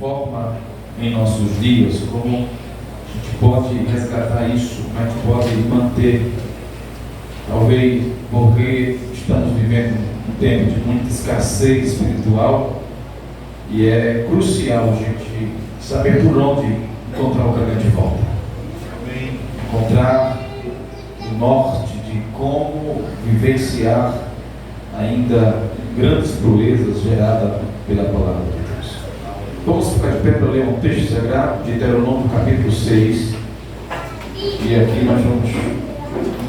forma em nossos dias, como a gente pode resgatar isso, como a gente pode manter. Talvez porque estamos vivendo um tempo de muita escassez espiritual e é crucial a gente saber por onde encontrar o caminho de volta. Encontrar o norte de como vivenciar ainda grandes proezas geradas pela palavra de Deus. Vamos ficar de pé para ler um texto sagrado de Deuteronômio capítulo 6. E aqui nós vamos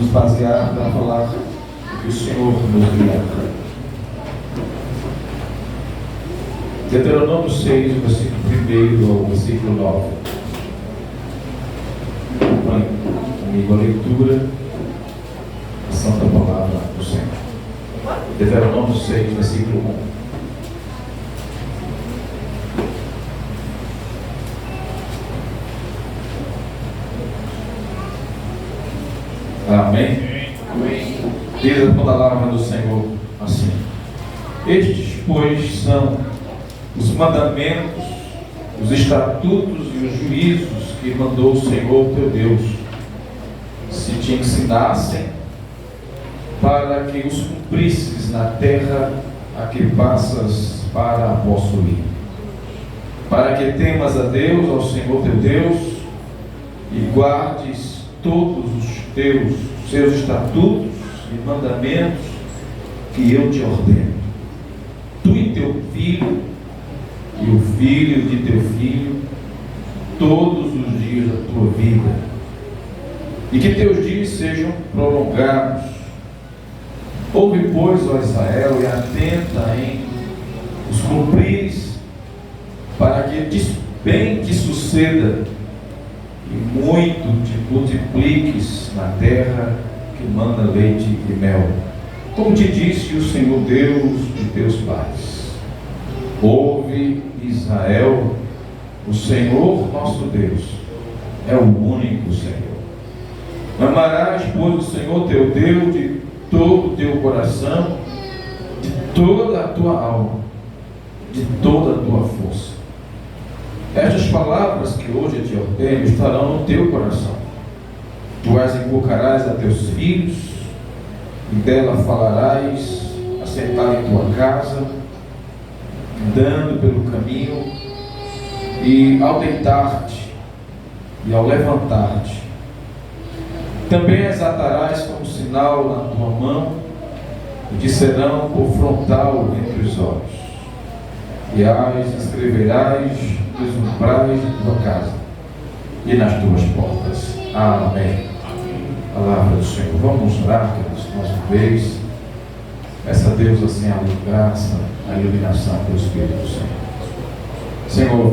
nos basear para falar que o Senhor nos guiará. Deuteronômio 6, versículo 1 ao versículo 9. Acompanhe comigo a leitura da Santa Palavra do Senhor. Deuteronômio 6, versículo 1. Amém? Diz a palavra do Senhor assim: estes, pois, são os mandamentos, os estatutos e os juízos que mandou o Senhor teu Deus, se te ensinassem, para que os cumprisses na terra a que passas para a possuir, para que temas a Deus, ao Senhor teu Deus, e guardes todos os seus estatutos e mandamentos que eu te ordeno, tu e teu filho, e o filho de teu filho, todos os dias da tua vida, e que teus dias sejam prolongados. Ouve, pois, ó Israel, e atenta em os cumprires, para que bem te suceda, e muito te multipliques na terra que manda leite e mel, como te disse o Senhor Deus de teus pais. Ouve, Israel, o Senhor nosso Deus é o único Senhor. Amarás, pois, o Senhor teu Deus de todo o teu coração, de toda a tua alma, de toda a tua força. Estas palavras que hoje eu te ordeno estarão no teu coração. Tu as inculcarás a teus filhos, e dela falarás assentado em tua casa, andando pelo caminho, e ao deitar-te e ao levantar-te. Também as atarás como sinal na tua mão, e te serão por frontal entre os olhos, e as escreverás nos umbrais de tua casa e nas tuas portas. Amém. Palavra do Senhor. Vamos orar, queridos, mais uma vez. Peça a Deus assim a graça, a iluminação do Espírito do Senhor. Senhor,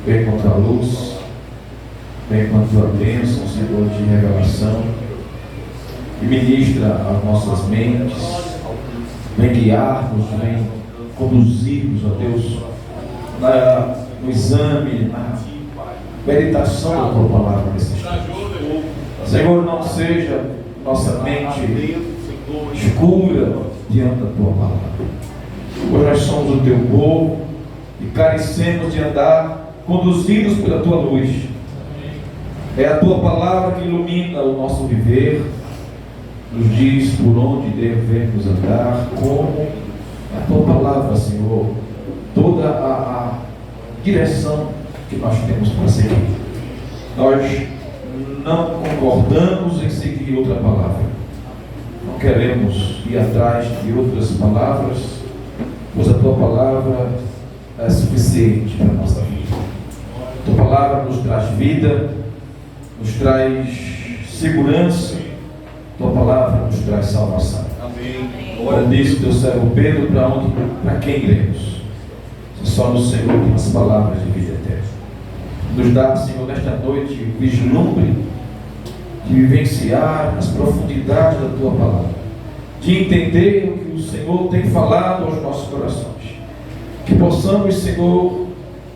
vem contra a luz, vem com a tua bênção, Senhor, de revelação, e ministra as nossas mentes, vem guiar-nos, vem conduzir-nos, ó Deus, no exame, na meditação da tua palavra nesse instante. Senhor, não seja nossa mente escura diante da tua palavra. Pois nós somos o teu povo e carecemos de andar conduzidos pela tua luz. É a tua palavra que ilumina o nosso viver, nos diz por onde devemos andar, como a tua palavra, Senhor, toda a direção que nós temos para seguir. Nós não concordamos em seguir outra palavra, não queremos ir atrás de outras palavras, pois a tua palavra é suficiente para a nossa vida. A tua palavra nos traz vida, nos traz segurança, a tua palavra nos traz salvação. Amém. Agora disse teu servo Pedro, para quem iremos? Só no Senhor tem as palavras de vida eterna. Nos dá, Senhor, nesta noite o vislumbre de vivenciar as profundidades da tua palavra, de entender o que o Senhor tem falado aos nossos corações, que possamos, Senhor,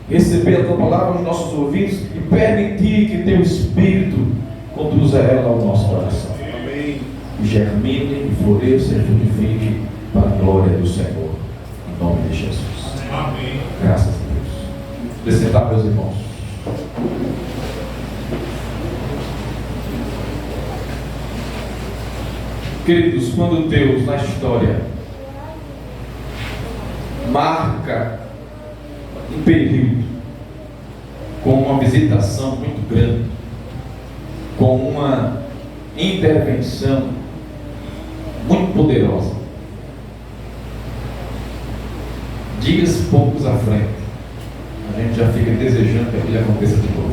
receber a tua palavra aos nossos ouvidos e permitir que teu Espírito conduza ela ao nosso coração. Amém. E germine, e floresça e frutifique para a glória do Senhor, em nome de Jesus. Amém. Graças a Deus. de sentar, meus irmãos. Queridos, quando Deus na história marca um período com uma visitação muito grande, com uma intervenção muito poderosa, dias poucos à frente, a gente já fica desejando que aquilo aconteça de novo.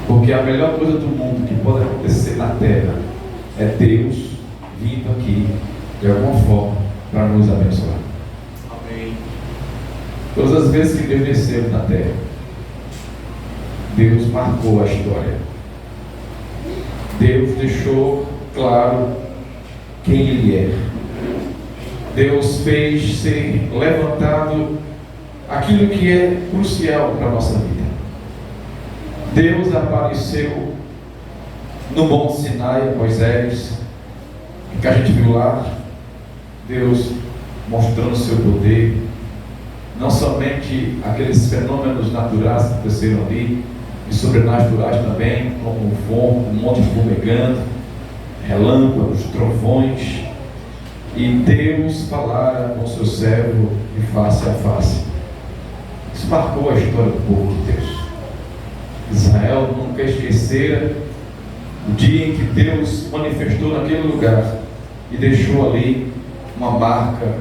Porque a melhor coisa do mundo que pode acontecer na terra é Deus vindo aqui de alguma forma para nos abençoar. Amém. Todas as vezes que Deus desceu na terra, Deus marcou a história. Deus deixou claro quem Ele é. Deus fez ser levantado aquilo que é crucial para a nossa vida. Deus apareceu no Monte Sinai, Moisés, que a gente viu lá, Deus mostrando o seu poder, não somente aqueles fenômenos naturais que aconteceram ali, e sobrenaturais também, como o fogo, um monte de fumegando, relâmpagos, trovões, e Deus falara com o seu servo de face a face. Isso marcou a história do povo de Deus. Israel nunca esquecera o dia em que Deus manifestou naquele lugar e deixou ali uma marca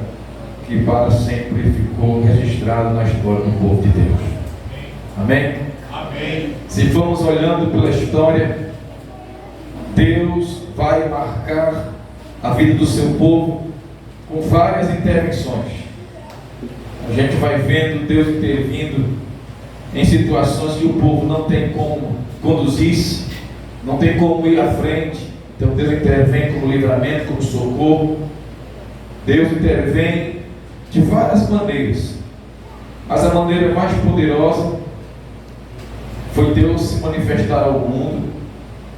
que para sempre ficou registrada na história do povo de Deus. Amém? Amém. Se formos olhando pela história, Deus vai marcar a vida do seu povo com várias intervenções. A gente vai vendo Deus intervindo em situações que o povo não tem como conduzir-se, não tem como ir à frente. Então Deus intervém como livramento, como socorro. Deus intervém de várias maneiras, mas a maneira mais poderosa foi Deus se manifestar ao mundo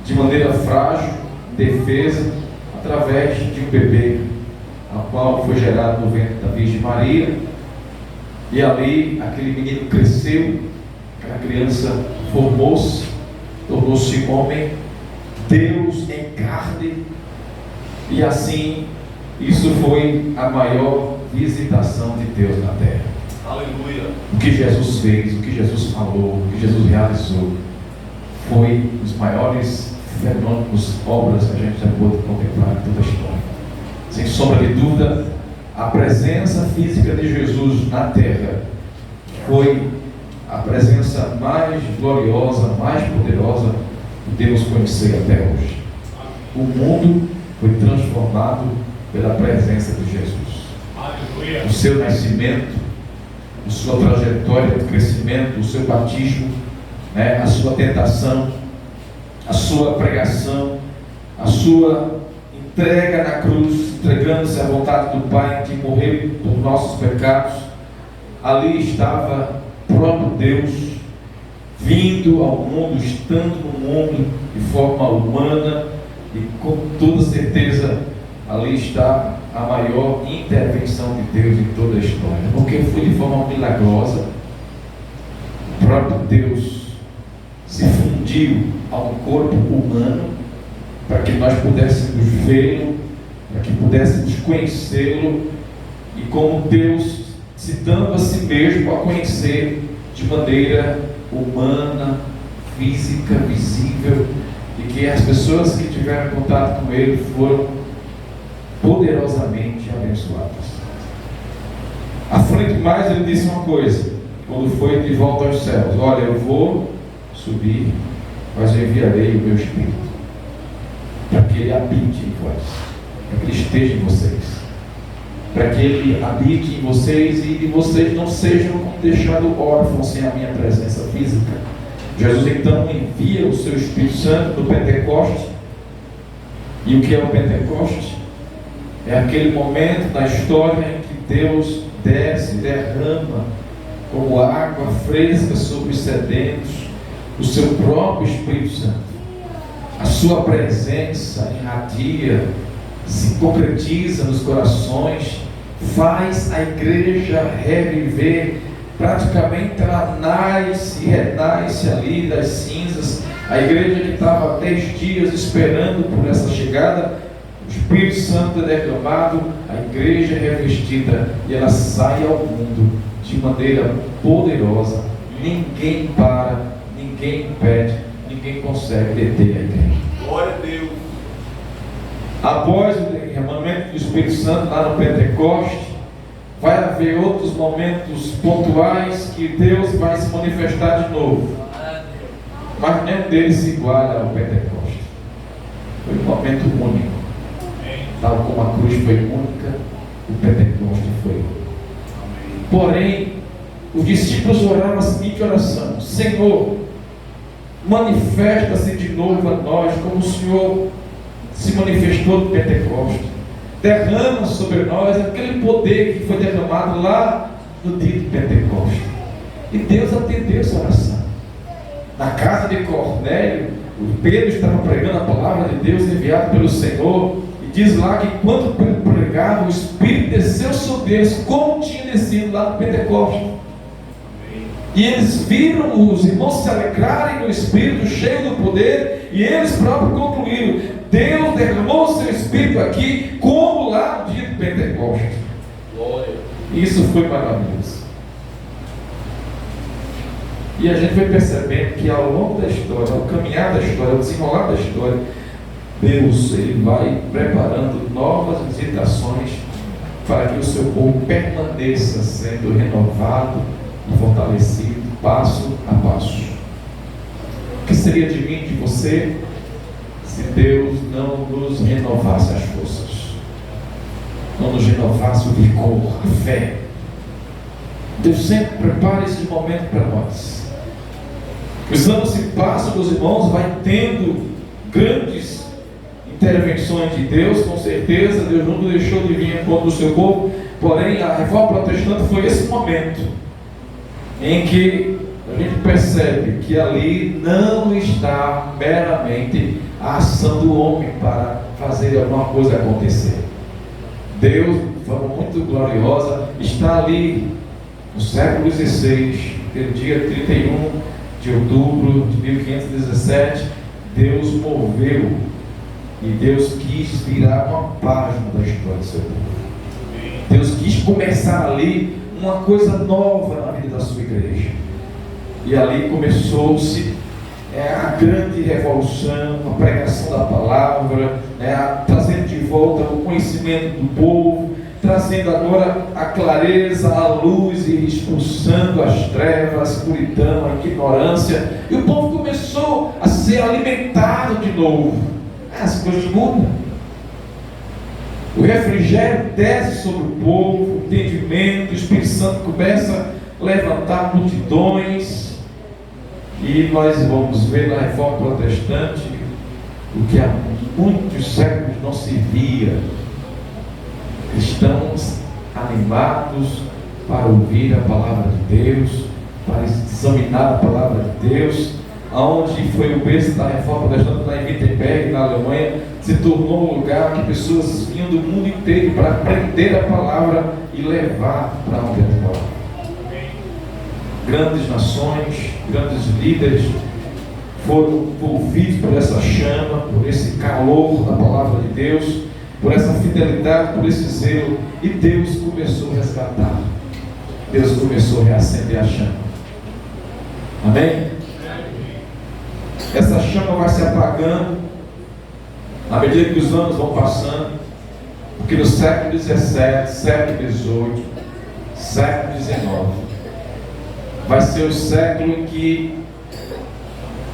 de maneira frágil, defesa, através de um bebê, a qual foi gerado no ventre da Virgem Maria, e ali aquele menino cresceu, aquela criança formou-se, tornou-se homem, Deus em carne, e assim isso foi a maior visitação de Deus na terra. Aleluia. O que Jesus fez, o que Jesus falou, o que Jesus realizou, foi os maiores fenômenos, obras que a gente já pôde contemplar em toda a história. Sem sombra de dúvida, a presença física de Jesus na terra foi a presença mais gloriosa, mais poderosa que Deus conheceu até hoje. O mundo foi transformado pela presença de Jesus. Aleluia. O seu nascimento, a sua trajetória de crescimento, o seu batismo, a sua tentação, a sua pregação, a sua entrega na cruz, entregando-se à vontade do Pai de morrer por nossos pecados. Ali estava o próprio Deus vindo ao mundo, estando no mundo de forma humana, e com toda certeza ali está a maior intervenção de Deus em toda a história, porque foi de forma milagrosa. O próprio Deus se fundiu ao corpo humano para que nós pudéssemos vê-lo, para que pudéssemos conhecê-lo, e como Deus se dando a si mesmo a conhecer de maneira humana, física, visível, e que as pessoas que tiveram contato com Ele foram poderosamente abençoadas. À frente mais, Ele disse uma coisa, quando foi de volta aos céus: olha, eu vou subir, mas eu enviarei o meu Espírito, para que Ele habite em vós, para que Ele esteja em vocês, para que Ele habite em vocês, e vocês não sejam deixados órfãos sem a minha presença física. Jesus então envia o seu Espírito Santo no Pentecoste. E o que é o Pentecoste? É aquele momento da história em que Deus desce, derrama como água fresca sobre os sedentos o seu próprio Espírito Santo. A sua presença irradia, se concretiza nos corações, faz a igreja reviver. Praticamente ela nasce e renasce ali das cinzas. A igreja que estava há 10 dias esperando por essa chegada, o Espírito Santo é derramado, a igreja é revestida e ela sai ao mundo de maneira poderosa. Ninguém para, ninguém impede, ninguém consegue deter a igreja. Glória a Deus. Após o derramamento do Espírito Santo lá no Pentecoste, vai haver outros momentos pontuais que Deus vai se manifestar de novo. Mas nenhum deles se iguala ao Pentecoste. Foi um momento único. Tal como a cruz foi única, o Pentecoste foi único. Porém, os discípulos oraram a seguinte oração: Senhor, manifesta-se de novo a nós, como o Senhor se manifestou no Pentecoste. Derrama sobre nós aquele poder que foi derramado lá no dia do Pentecoste. E Deus atendeu essa oração. Na casa de Cornélio, o Pedro estava pregando a palavra de Deus enviada pelo Senhor, e diz lá que enquanto Pedro pregava, o Espírito desceu sobre eles, como tinha descido lá no Pentecoste. E eles viram os irmãos se alegrarem no Espírito, cheio do poder, e eles próprios concluíram: Deus derramou o seu Espírito aqui, como lá no dia do Pentecoste. Glória. Isso foi maravilhoso. E a gente vai percebendo que ao longo da história, ao caminhar da história, ao desenrolar da história, Deus ele vai preparando novas visitações para que o seu povo permaneça sendo renovado e fortalecido passo a passo. O que seria de mim, de você, se Deus não nos renovasse as forças, não nos renovasse o vigor, a fé? Deus sempre prepara esse momento para nós. Os anos se passam, meus irmãos, vai tendo grandes intervenções de Deus, com certeza. Deus nunca deixou de vir em conta do seu povo. Porém, a reforma protestante foi esse momento em que a gente percebe que ali não está meramente a ação do homem para fazer alguma coisa acontecer. Deus, de forma muito gloriosa, está ali no século XVI, aquele dia 31 de outubro de 1517, Deus moveu e Deus quis virar uma página da história do seu povo. Deus quis começar ali uma coisa nova na vida da sua igreja. E ali começou-se a grande revolução, a pregação da palavra, trazendo de volta o conhecimento do povo, trazendo agora a clareza, a luz e expulsando as trevas, a escuridão, a ignorância. E o povo começou a ser alimentado de novo. As coisas mudam. O refrigério desce sobre o povo, o entendimento, o Espírito Santo começa a levantar multidões. E nós vamos ver na reforma protestante o que há muitos séculos não se via. Cristãos animados para ouvir a palavra de Deus, para examinar a palavra de Deus. Aonde foi o berço da reforma protestante, lá em Wittenberg, na Alemanha, se tornou um lugar que pessoas vinham do mundo inteiro para aprender a palavra e levar para onde ela mora. Grandes nações, grandes líderes foram envolvidos por essa chama, por esse calor da palavra de Deus, por essa fidelidade, por esse zelo, e Deus começou a resgatar. Deus começou a reacender a chama. Amém? Essa chama vai se apagando à medida que os anos vão passando, porque no século XVII, século XVIII, século XIX vai ser o século em que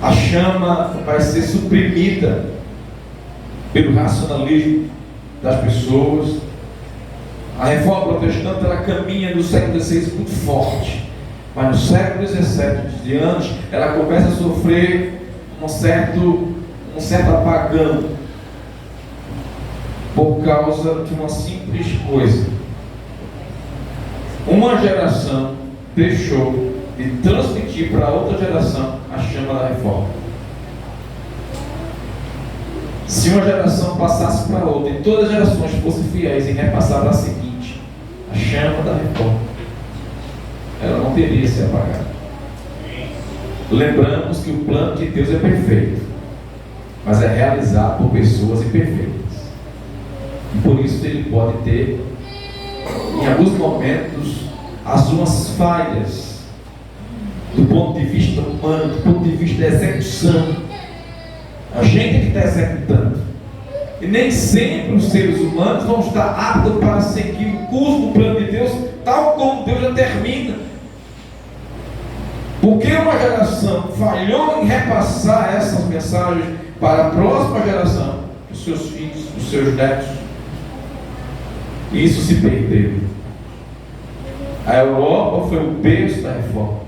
a chama vai ser suprimida pelo racionalismo das pessoas. A reforma protestante ela caminha no século XVI muito forte, mas no século XVII de anos ela começa a sofrer um certo apagão por causa de uma simples coisa: uma geração deixou de transmitir para outra geração a chama da reforma. Se uma geração passasse para outra e todas as gerações fossem fiéis em repassar para a seguinte, a chama da reforma, ela não teria se apagado. Lembramos que o plano de Deus é perfeito, mas é realizado por pessoas imperfeitas. E por isso ele pode ter, em alguns momentos, as suas falhas, do ponto de vista humano, do ponto de vista da execução. A gente é que está executando. E nem sempre os seres humanos vão estar aptos para seguir o curso do plano de Deus, tal como Deus determina. Porque uma geração falhou em repassar essas mensagens para a próxima geração, os seus filhos, os seus netos, e isso se perdeu. A Europa foi o berço da reforma.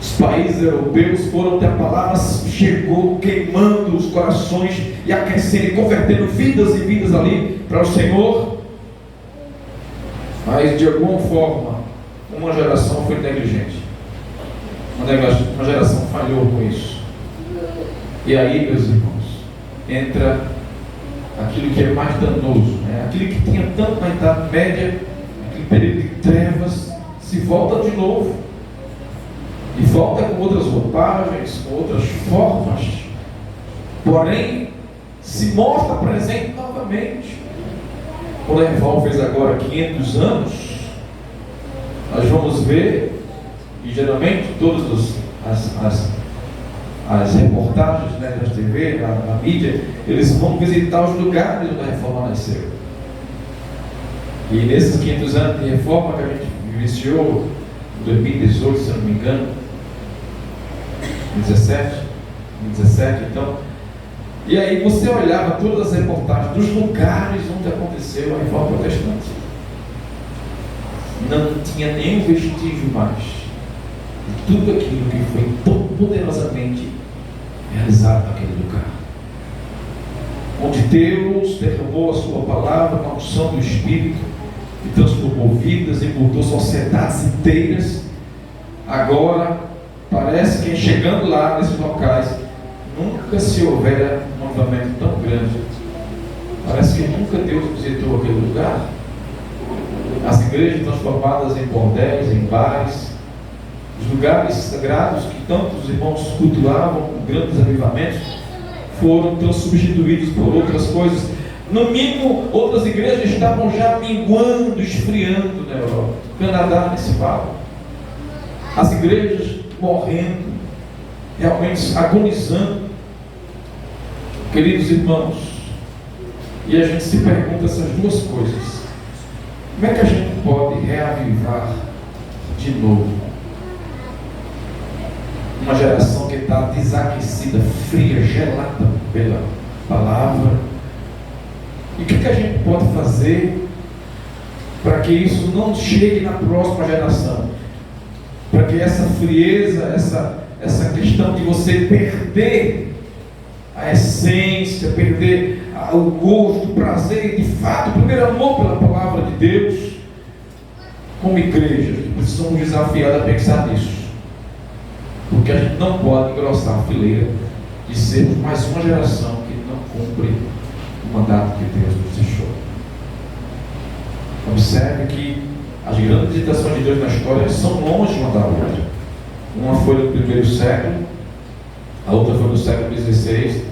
Os países europeus foram onde a palavra chegou, queimando os corações e aquecendo e convertendo vidas e vidas ali para o Senhor. Mas de alguma forma, uma geração foi negligente. Uma geração falhou com isso. E aí, meus irmãos, entra aquilo que é mais danoso, né? Aquilo que tinha tanto na Idade Média, aquele período de trevas, se volta de novo. E volta com outras roupagens, com outras formas, porém se mostra presente novamente. Quando a reforma fez agora 500 anos, nós vamos ver, e geralmente todas as reportagens, né, das TV, na mídia, eles vão visitar os lugares onde a reforma nasceu. E nesses 500 anos de reforma que a gente vivenciou, em 2018, se eu não me engano, 2017, então, e aí você olhava todas as reportagens dos lugares onde aconteceu a reforma protestante, não tinha nenhum vestígio mais de tudo aquilo que foi tão poderosamente realizado naquele lugar, onde Deus derramou a sua palavra com a unção do Espírito e transformou vidas e mudou sociedades inteiras. Agora parece que chegando lá nesses locais, nunca se houvera um avivamento tão grande. Parece que nunca Deus visitou aquele lugar. As igrejas transformadas em bordéis, em bares, os lugares sagrados que tantos irmãos cultuavam com grandes avivamentos, foram substituídos por outras coisas. No mínimo, outras igrejas estavam já minguando, esfriando na Europa. O Canadá nem se fala. As igrejas morrendo, realmente agonizando. Queridos irmãos, e a gente se pergunta essas duas coisas: como é que a gente pode reavivar de novo uma geração que está desaquecida, fria, gelada pela palavra? E o que a gente pode fazer para que isso não chegue na próxima geração? Para que essa frieza, essa questão de você perder a essência, perder o gosto, o prazer, de fato, o primeiro amor pela palavra de Deus, como igreja, precisamos desafiar a pensar nisso. Porque a gente não pode engrossar a fileira de sermos mais uma geração que não cumpre o mandato que Deus nos deixou. Observe que as grandes visitações de Deus na história são longe uma da outra. Uma foi no primeiro século, a outra foi no século XVI.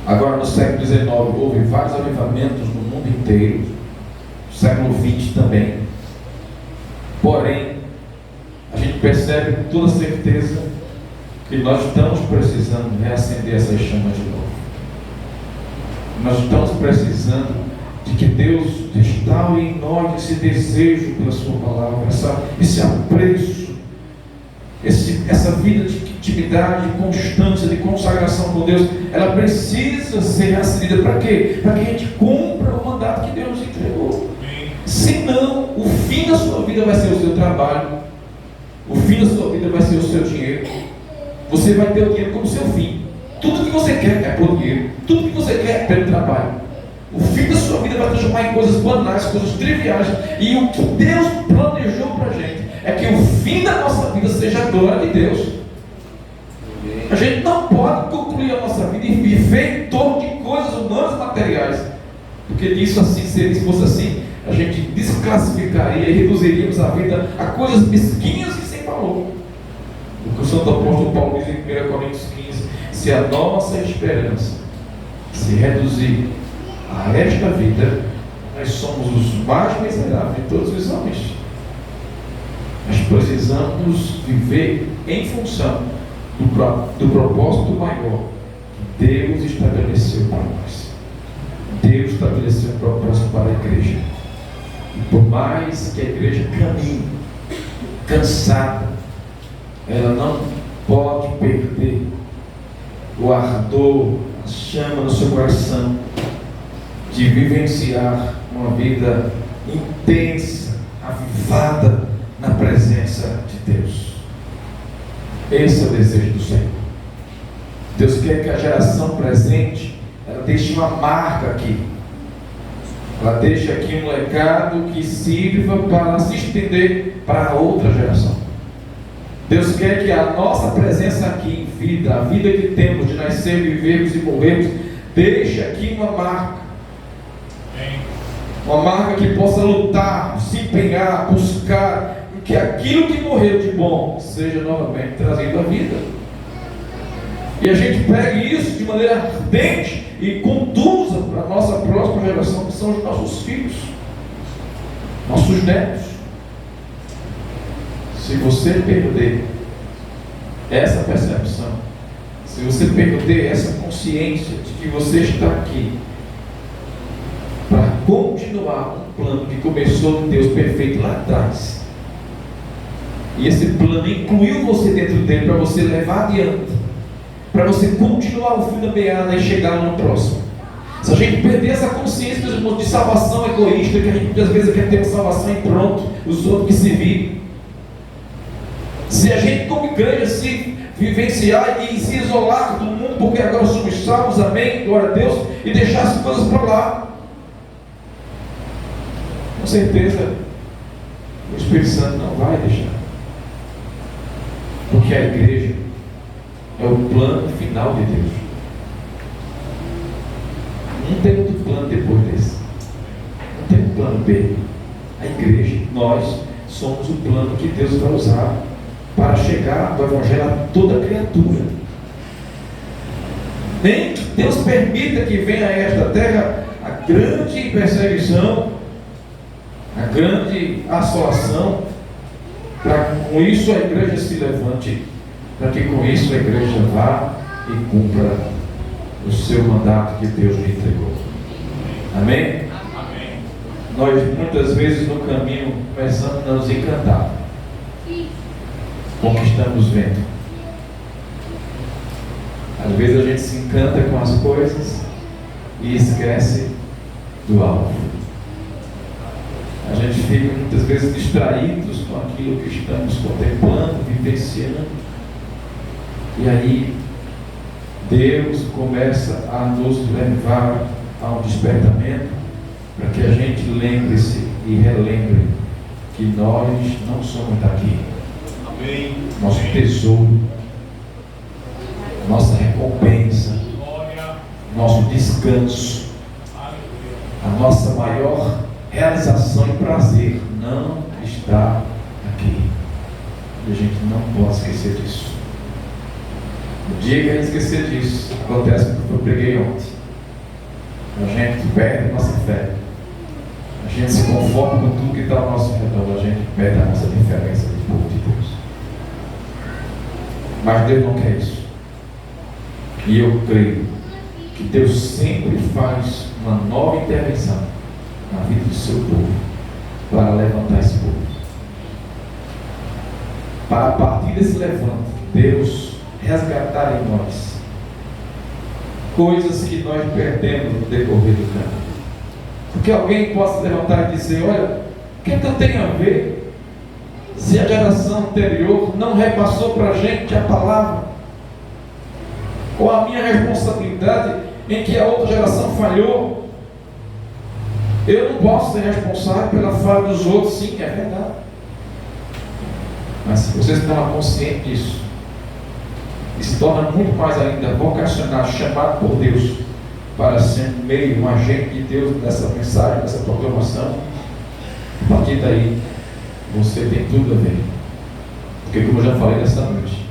Agora no século XIX houve vários avivamentos no mundo inteiro, no século XX também. Porém, a gente percebe com toda certeza que nós estamos precisando reacender essas chamas de novo. Nós estamos precisando de que Deus restaure em nós esse desejo pela sua palavra, esse apreço, essa vida de intimidade, de constância, de consagração com Deus. Ela precisa ser reacendida. Para quê? Para que a gente cumpra o mandato que Deus nos entregou. Senão, o fim da sua vida vai ser o seu trabalho, o fim da sua vida vai ser o seu dinheiro. Você vai ter o dinheiro como seu fim. Tudo que você quer é por dinheiro, tudo que você quer é pelo trabalho. O fim da sua vida vai transformar em coisas banais, coisas triviais. E o que Deus planejou para a gente é que o fim da nossa vida seja a glória de Deus. A gente não pode concluir a nossa vida e viver em torno de coisas humanas e materiais. Porque disso assim, se fosse assim, a gente desclassificaria e reduziríamos a vida a coisas mesquinhas e sem valor. O que o Santo Apóstolo Paulo diz em 1 Coríntios 15: se a nossa esperança se reduzir a esta vida, nós somos os mais miseráveis de todos os homens. Nós precisamos viver em função do propósito maior que Deus estabeleceu para nós. Deus estabeleceu um propósito para a igreja. E por mais que a igreja caminhe cansada, ela não pode perder o ardor, a chama no seu coração de vivenciar uma vida intensa, avivada na presença de Deus. Esse é o desejo do Senhor. Deus quer que a geração presente ela deixe uma marca aqui. Ela deixa aqui um legado que sirva para se estender para a outra geração. Deus quer que a nossa presença aqui em vida, a vida que temos de nascer, vivermos e morrermos, deixe aqui uma marca. Uma marca que possa lutar, se empenhar, buscar que aquilo que morreu de bom seja novamente trazido à vida. E a gente pegue isso de maneira ardente e conduza para a nossa próxima geração, que são os nossos filhos, nossos netos. Se você perder essa percepção, se você perder essa consciência de que você está aqui para continuar um plano que começou em Deus perfeito lá atrás, e esse plano incluiu você dentro dele para você levar adiante, para você continuar o fio da meada e chegar no próximo. Se a gente perder essa consciência, meus irmãos, de salvação egoísta, que a gente muitas vezes quer ter uma salvação e pronto, os outros que se virem. Se a gente como igreja se vivenciar e se isolar do mundo, porque agora somos salvos, amém, glória a Deus, e deixar as coisas para lá, com certeza o Espírito Santo não vai deixar. Porque a igreja é o plano final de Deus. Não tem outro plano depois desse. Não tem um plano B. A igreja, nós somos o plano que Deus vai usar para chegar do Evangelho a toda criatura. Nem que Deus permita que venha a esta terra a grande perseguição, a grande assolação, para que com isso a igreja se levante, para que com isso a igreja vá e cumpra o seu mandato que Deus lhe entregou. Amém? Amém. Nós muitas vezes no caminho começamos a nos encantar com o que estamos vendo. Às vezes a gente se encanta com as coisas e esquece do alvo. A gente fica muitas vezes distraídos com aquilo que estamos contemplando, vivenciando. E aí Deus começa a nos levar a um despertamento para que a gente lembre-se e relembre que nós não somos daqui. Amém. Nosso tesouro, nossa recompensa, nosso descanso, a nossa maior realização e prazer não está aqui. E a gente não pode esquecer disso. O dia que a gente esquecer disso, acontece o que eu preguei ontem. A gente perde a nossa fé. A gente se conforma com tudo que está ao nosso redor. A gente perde a nossa diferença do povo de Deus. Mas Deus não quer isso. E eu creio que Deus sempre faz uma nova intervenção na vida do seu povo, para levantar esse povo. Para a partir desse levante, Deus resgatar em nós coisas que nós perdemos no decorrer do caminho. Porque alguém possa levantar e dizer: olha, o que é que eu tenho a ver se a geração anterior não repassou para a gente a palavra? Ou a minha responsabilidade em que a outra geração falhou? Eu não posso ser responsável pela falha dos outros. Sim, é verdade. Mas se você se torna consciente disso e se torna muito mais ainda vocacionado, chamado por Deus para ser meio, um agente de Deus nessa mensagem, nessa proclamação, A partir daí, você tem tudo a ver. Porque, como eu já falei nessa noite,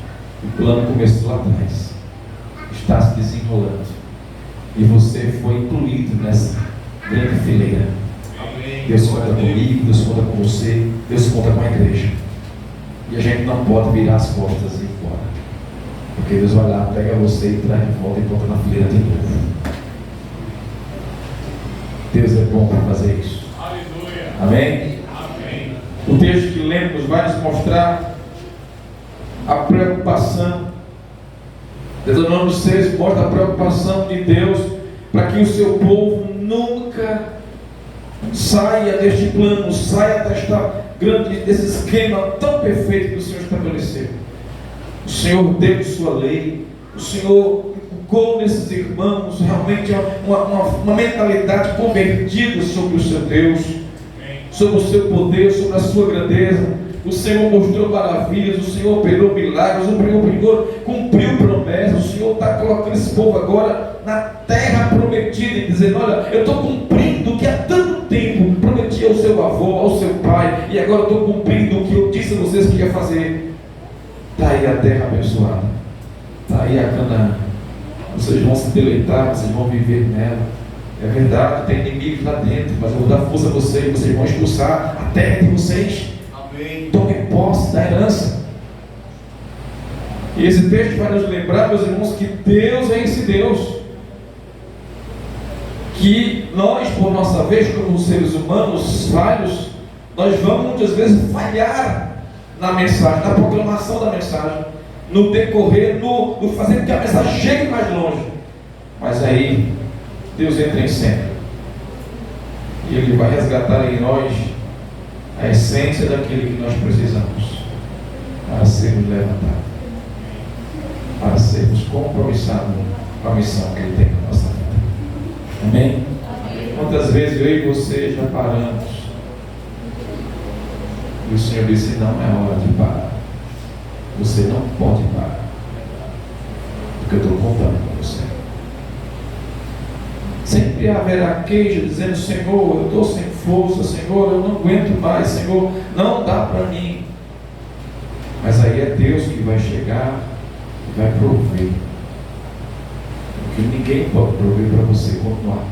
o plano começou lá atrás, está se desenrolando, e você foi incluído nessa grande fileira. Deus conta comigo, Deus conta com você, Deus conta com a igreja. E a gente não pode virar as costas e ir embora, porque Deus vai lá, pega você e traz de volta e bota na fileira de novo. Deus é bom para fazer isso. Aleluia. Amém? Amém. O texto que lemos vai nos mostrar a preocupação. Deuteronômio 6 mostra a preocupação de Deus para que o seu povo nunca saia deste plano, saia desse esquema tão perfeito que o Senhor estabeleceu. O Senhor deu sua lei, o Senhor colocou nesses irmãos realmente uma mentalidade convertida sobre o seu Deus, sobre o seu poder, sobre a sua grandeza. O Senhor mostrou maravilhas, o Senhor operou milagres, o Senhor cumpriu promessas. O Senhor está colocando esse povo agora na terra prometida e dizendo: olha, eu estou cumprindo o que há tanto tempo prometi ao seu avô, ao seu pai, e agora eu estou cumprindo o que eu disse a vocês que ia fazer. Está aí a terra abençoada, está aí a Canaã. Vocês vão se deleitar, vocês vão viver nela. É verdade, tem inimigos lá dentro, mas eu vou dar força a vocês, vocês vão expulsar a terra de vocês. Tome posse da herança. E esse texto vai nos lembrar, meus irmãos, que Deus é esse Deus que nós, por nossa vez, como seres humanos falhos, nós vamos muitas vezes falhar na mensagem, na proclamação da mensagem, no decorrer, no fazer com que a mensagem chegue mais longe. Mas aí Deus entra em cena e Ele vai resgatar em nós a essência daquilo que nós precisamos para sermos levantados, para sermos compromissados com a missão que Ele tem na nossa vida. Amém? Amém. Quantas vezes eu e você já paramos e o Senhor disse: não é hora de parar, você não pode parar, porque eu estou contando com você. Sempre haverá queixa dizendo: Senhor, eu estou sem força, Senhor, eu não aguento mais, Senhor, não dá para mim. Mas aí é Deus que vai chegar e vai prover, porque ninguém pode prover para você continuar.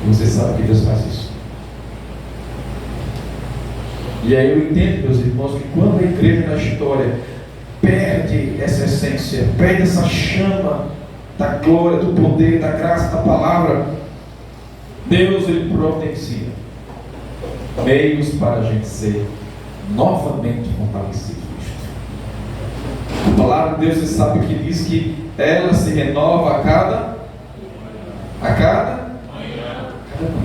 E você sabe que Deus faz isso. E aí eu entendo, meus irmãos, que quando a igreja na história perde essa essência, perde essa chama da glória, do poder, da graça, da palavra, Deus, Ele providencia meios para a gente ser novamente fortalecido nisto. A palavra de Deus, você sabe que diz que ela se renova a cada manhã.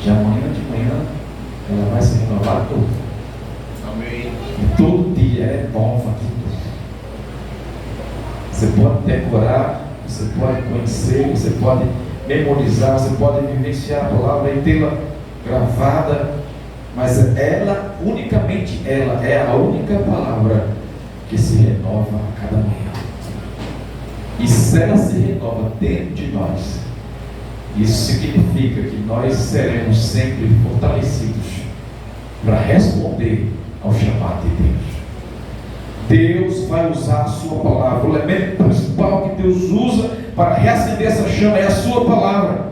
Já amanhã de manhã ela vai se renovar toda. Amém. E todo dia é nova tudo. Você pode decorar, você pode conhecer, você pode memorizar, você pode vivenciar a palavra e tê-la gravada, mas ela, unicamente ela, é a única palavra que se renova a cada manhã. E se ela se renova dentro de nós, isso significa que nós seremos sempre fortalecidos para responder ao chamado de Deus. Deus vai usar a sua palavra. O elemento principal que Deus usa para reacender essa chama é a sua palavra.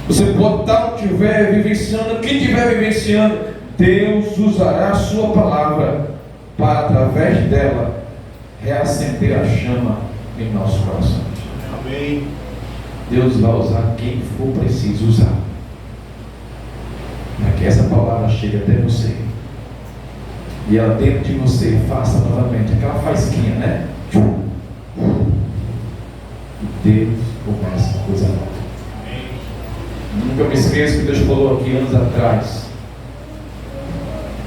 Você pode estar onde estiver vivenciando, quem estiver vivenciando, Deus usará a sua palavra para, através dela, reacender a chama em nossos corações. Amém. Deus vai usar quem for preciso usar, para que essa palavra chegue até você e ela dentro de você faça novamente aquela faísquinha, né? E Deus começa a coisa nova. Nunca me esqueço que Deus falou aqui anos atrás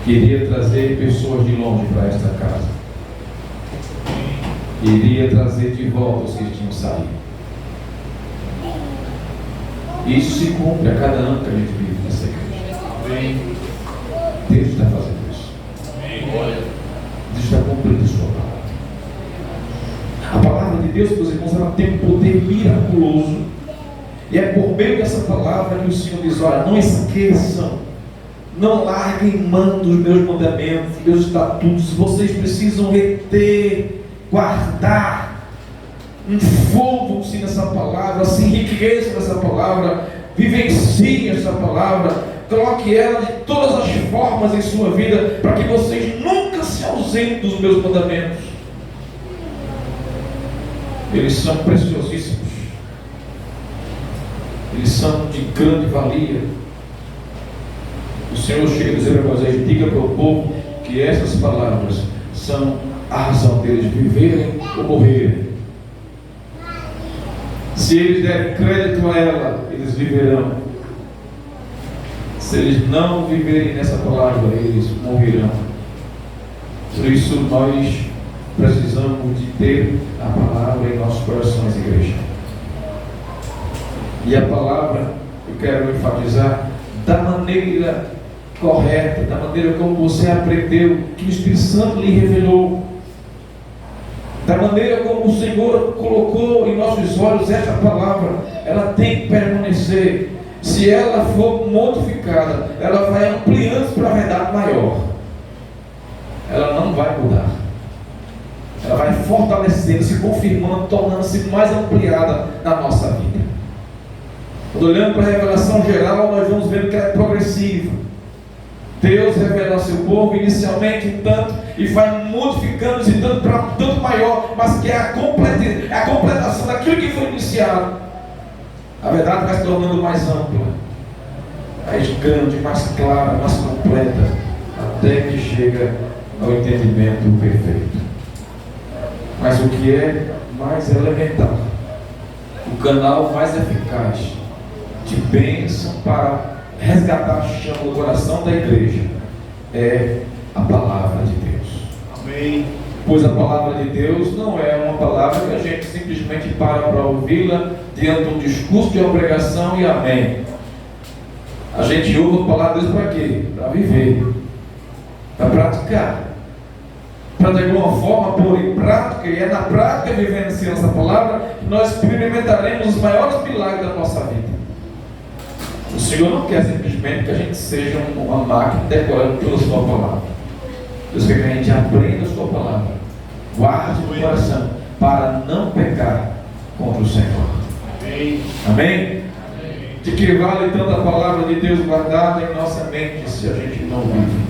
que iria trazer pessoas de longe para esta casa, iria trazer de volta os que tinham saído. Isso se cumpre a cada ano que a gente vive nessa igreja. Deus está fazendo isso. Deus está cumprindo a sua palavra. A palavra de Deus, meus irmãos, ela tem um poder miraculoso E é por meio dessa palavra que o Senhor diz: olha, não esqueçam, não larguem mão dos meus mandamentos, dos meus estatutos. Vocês precisam reter, guardar, envolvam-se nessa palavra, se enriqueçam nessa palavra, vivenciem essa palavra, coloque ela de todas as formas em sua vida, para que vocês nunca se ausentem dos meus mandamentos. Eles são preciosíssimos, eles são de grande valia. O Senhor chega a dizer a Moisés: diga para o povo que essas palavras são a razão deles viverem ou morrerem. Se eles derem crédito a ela, eles viverão. Se eles não viverem nessa palavra, eles morrerão. Por isso nós precisamos de ter a palavra em nossos corações, igreja. E a palavra, eu quero enfatizar, da maneira correta, da maneira como você aprendeu, que o Espírito Santo lhe revelou, da maneira como o Senhor colocou em nossos olhos essa palavra, ela tem que permanecer. Se ela for modificada, ela vai ampliando para a verdade maior. Ela não vai mudar. Ela vai fortalecendo, se confirmando, tornando-se mais ampliada na nossa vida. Quando olhando para a revelação geral, nós vamos ver que ela é progressiva. Deus revela ao seu povo inicialmente um tanto e vai modificando-se tanto para um tanto maior, mas que é a completação daquilo que foi iniciado. A verdade vai se tornando mais ampla, mais grande, mais clara, mais completa, até que chega ao entendimento perfeito. Mas o que é mais elementar, o canal mais eficaz de bênção para resgatar a chama do coração da igreja, é a palavra de Deus. Amém. Pois a palavra de Deus não é uma palavra que a gente simplesmente para ouvi-la diante de um discurso de uma pregação e amém. A gente ouve a palavra de Deus para quê? Para viver, para praticar, para de alguma forma pôr em prática, e é na prática, vivendo assim essa palavra, que nós experimentaremos os maiores milagres da nossa vida. O Senhor não quer simplesmente que a gente seja uma máquina decorando pela sua palavra. Deus quer que a gente aprenda a sua palavra, guarde o coração, para não pecar contra o Senhor. Amém? Amém? De que vale tanto a palavra de Deus guardada em nossa mente se a gente não vive?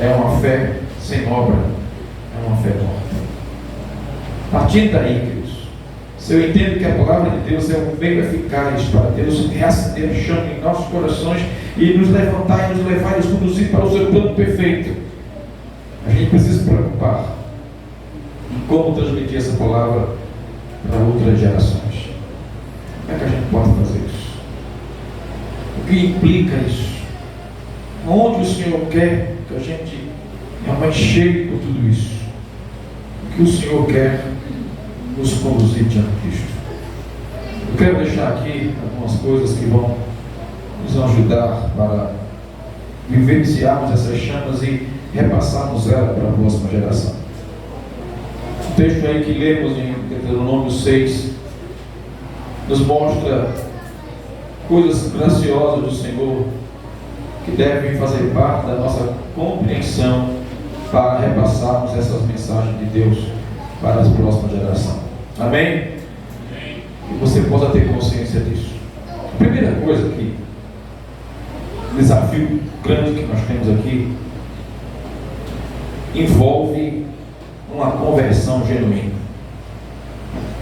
É uma fé sem obra, é uma fé morta. Partindo daí, queridos, se eu entendo que a palavra de Deus é um meio eficaz para Deus reacender a chama em nossos corações e nos levantar e nos levar e nos conduzir para o seu plano perfeito, a gente precisa se preocupar em como transmitir essa palavra para outras gerações. Como é que a gente pode fazer isso? O que implica isso? Onde o Senhor quer que a gente realmente chegue por tudo isso? O que o Senhor quer nos conduzir diante de Cristo? Eu quero deixar aqui algumas coisas que vão nos ajudar para vivenciarmos essas chamas e repassarmos ela para a próxima geração. O texto aí que lemos em Deuteronômio 6 nos mostra coisas graciosas do Senhor que devem fazer parte da nossa compreensão para repassarmos essas mensagens de Deus para as próximas gerações. Amém? Que você possa ter consciência disso. A primeira coisa que desafio grande que nós temos aqui envolve uma conversão genuína.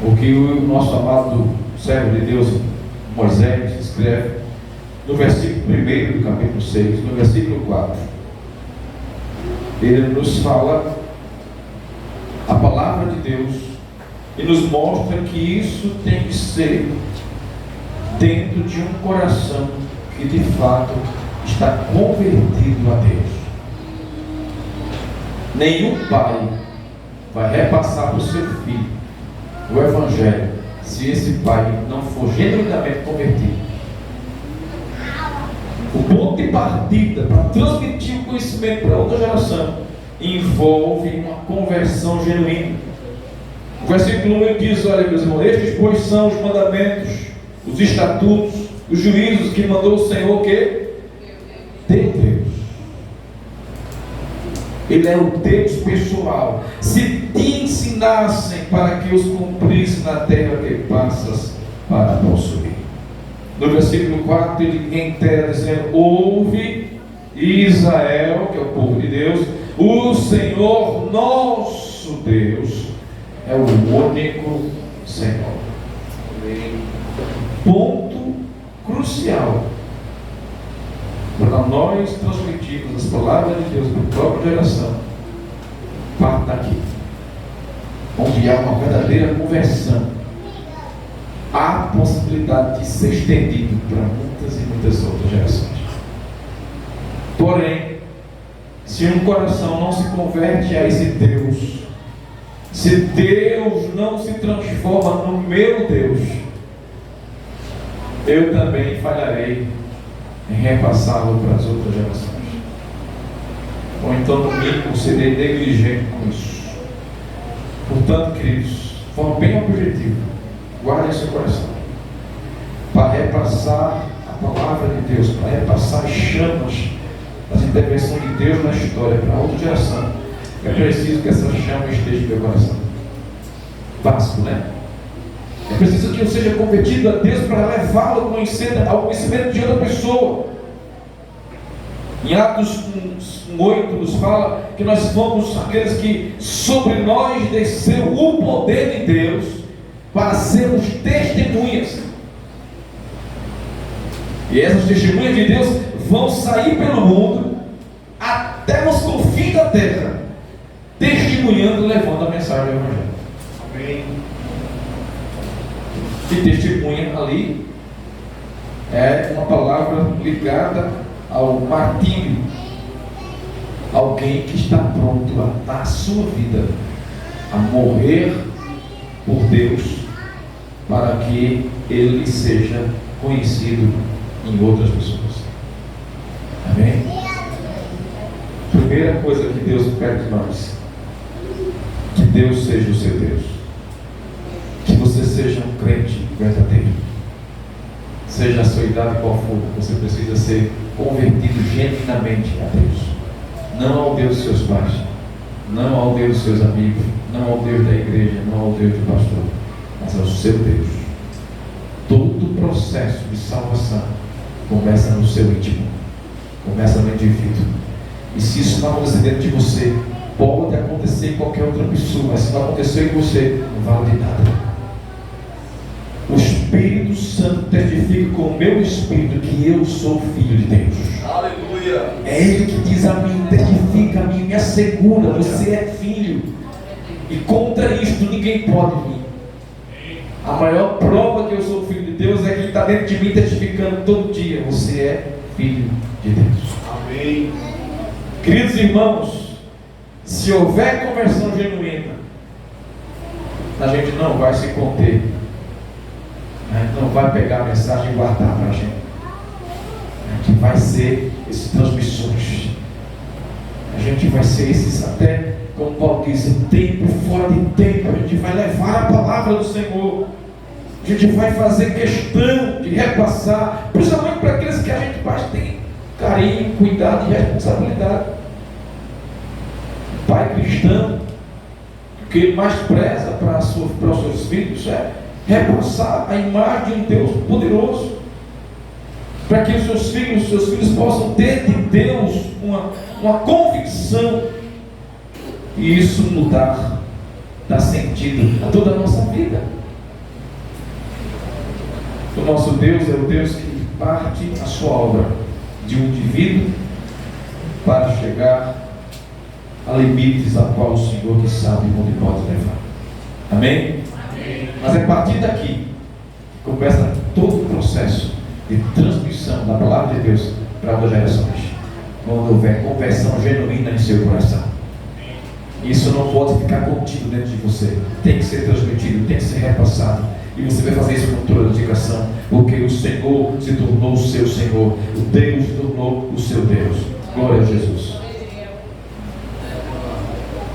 O que o nosso amado servo de Deus Moisés escreve no versículo 1 do capítulo 6, no versículo 4. Ele nos fala a palavra de Deus e nos mostra que isso tem que ser dentro de um coração que de fato está convertido a Deus. Nenhum pai vai repassar para o seu filho o Evangelho se esse pai não for genuinamente convertido. O ponto de partida para transmitir o conhecimento para outra geração envolve uma conversão genuína. O versículo 1 diz: olha, meus irmãos, estes pois são os mandamentos os estatutos, os juízos que mandou o Senhor o quê? Teu Deus. Ele é o Deus pessoal. Se te ensinassem para que os cumprisse na terra que passas para possuir. No versículo 4 ele reitera dizendo: ouve, Israel, que é o povo de Deus, o Senhor nosso Deus é o único Senhor. Ponto crucial para nós transmitirmos as palavras de Deus para a própria geração. Parte daqui, onde há uma verdadeira conversão, há possibilidade de ser estendido para muitas e muitas outras gerações. Porém, se um coração não se converte a esse Deus, se Deus não se transforma no meu Deus, eu também falharei em repassá-lo para as outras gerações. Ou então, no mínimo, serei negligente com isso. Portanto, queridos, de forma bem objetiva, guarde seu coração para repassar a palavra de Deus, para repassar as chamas das intervenções de Deus na história para outra geração. É preciso que essa chama esteja no meu coração. Básico, né? É preciso que eu seja convertido a Deus para levá-lo ao conhecimento de outra pessoa. Em Atos 1:8 nos fala que nós fomos aqueles que sobre nós desceu o poder de Deus para sermos testemunhas. E essas testemunhas de Deus vão sair pelo mundo até os confins da terra, testemunhando, levando a mensagem do Evangelho. Amém. E testemunha ali é uma palavra ligada ao martírio. Alguém que está pronto a dar a sua vida, a morrer por Deus, para que ele seja conhecido em outras pessoas. Amém? Primeira coisa que Deus pede de nós: que Deus seja o seu Deus, que você seja um crente verdadeiro. Seja a sua idade qual for, você precisa ser convertido genuinamente a Deus, não ao Deus dos seus pais, não ao Deus dos seus amigos, não ao Deus da igreja, não ao Deus do pastor, mas ao seu Deus. Todo o processo de salvação começa no seu íntimo, começa no indivíduo. E se isso não acontecer dentro de você, pode acontecer em qualquer outra pessoa, mas se não acontecer em você, não vale de nada. O Espírito Santo testifica com o meu espírito que eu sou filho de Deus. Aleluia! É Ele que diz a mim, testifica a mim, me assegura, você é filho. E contra isto ninguém pode vir. A maior prova que eu sou filho de Deus é que Ele está dentro de mim testificando todo dia: você é filho de Deus. Amém. Queridos irmãos, se houver conversão genuína, a gente não vai se conter, a gente não vai pegar a mensagem e guardar para a gente. A gente vai ser esses transmissores, a gente vai ser esses, até como Paulo diz, tempo fora de tempo, a gente vai levar a palavra do Senhor, a gente vai fazer questão de repassar, principalmente para aqueles que a gente mais tem carinho, cuidado e responsabilidade. O pai cristão, o que ele mais preza para os seus filhos é repassar a imagem de um Deus poderoso, para que os seus filhos possam ter de Deus uma convicção, e isso mudar, dar sentido a toda a nossa vida. O nosso Deus é o Deus que parte a sua obra de um indivíduo para chegar a limites a qual o Senhor que sabe onde pode levar. Amém? Amém. Mas é a partir daqui que começa todo o processo de transmissão da palavra de Deus para outras gerações, quando houver conversão genuína em seu coração. Isso não pode ficar contido dentro de você, tem que ser transmitido, tem que ser repassado. E você vai fazer isso com toda dedicação, porque o Senhor se tornou o seu Senhor, o Deus se tornou o seu Deus. Glória a Jesus.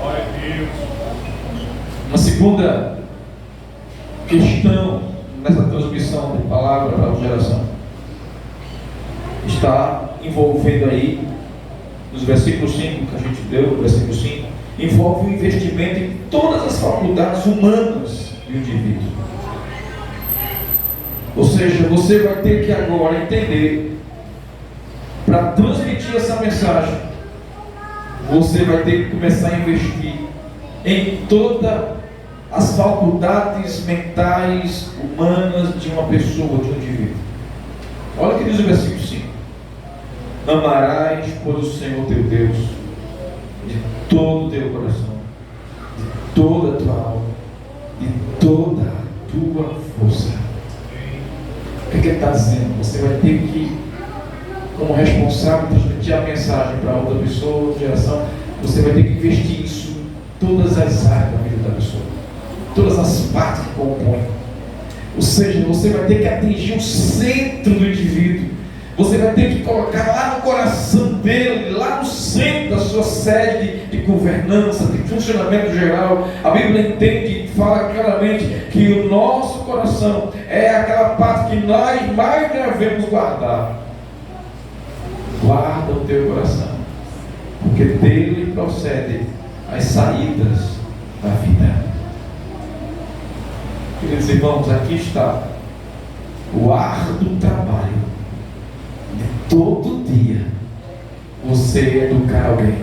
Glória a Deus. Uma segunda questão nessa transmissão de palavra para a geração, está envolvendo aí, nos versículos 5 que a gente deu, versículo 5, envolve o investimento em todas as faculdades humanas do indivíduo. Ou seja, você vai ter que agora entender, para transmitir essa mensagem, você vai ter que começar a investir em todas as faculdades mentais humanas de uma pessoa, de um indivíduo. Olha o que diz o versículo 5: amarás, pois, o Senhor teu Deus de todo o teu coração, de toda a tua alma, de toda a tua força. O que ele está dizendo? Você vai ter que, como responsável, transmitir a mensagem para outra pessoa, outra geração. Você vai ter que investir isso em todas as áreas da vida da pessoa, todas as partes que compõem. Ou seja, você vai ter que atingir o centro do indivíduo. Você vai ter que colocar lá no coração dele, lá no centro da sua sede de governança, de funcionamento geral. A Bíblia entende e fala claramente que o nosso coração é aquela parte que nós mais devemos guardar. Guarda o teu coração, porque dele procedem as saídas da vida. Queridos irmãos, aqui está o árduo trabalho de todo dia você educar alguém,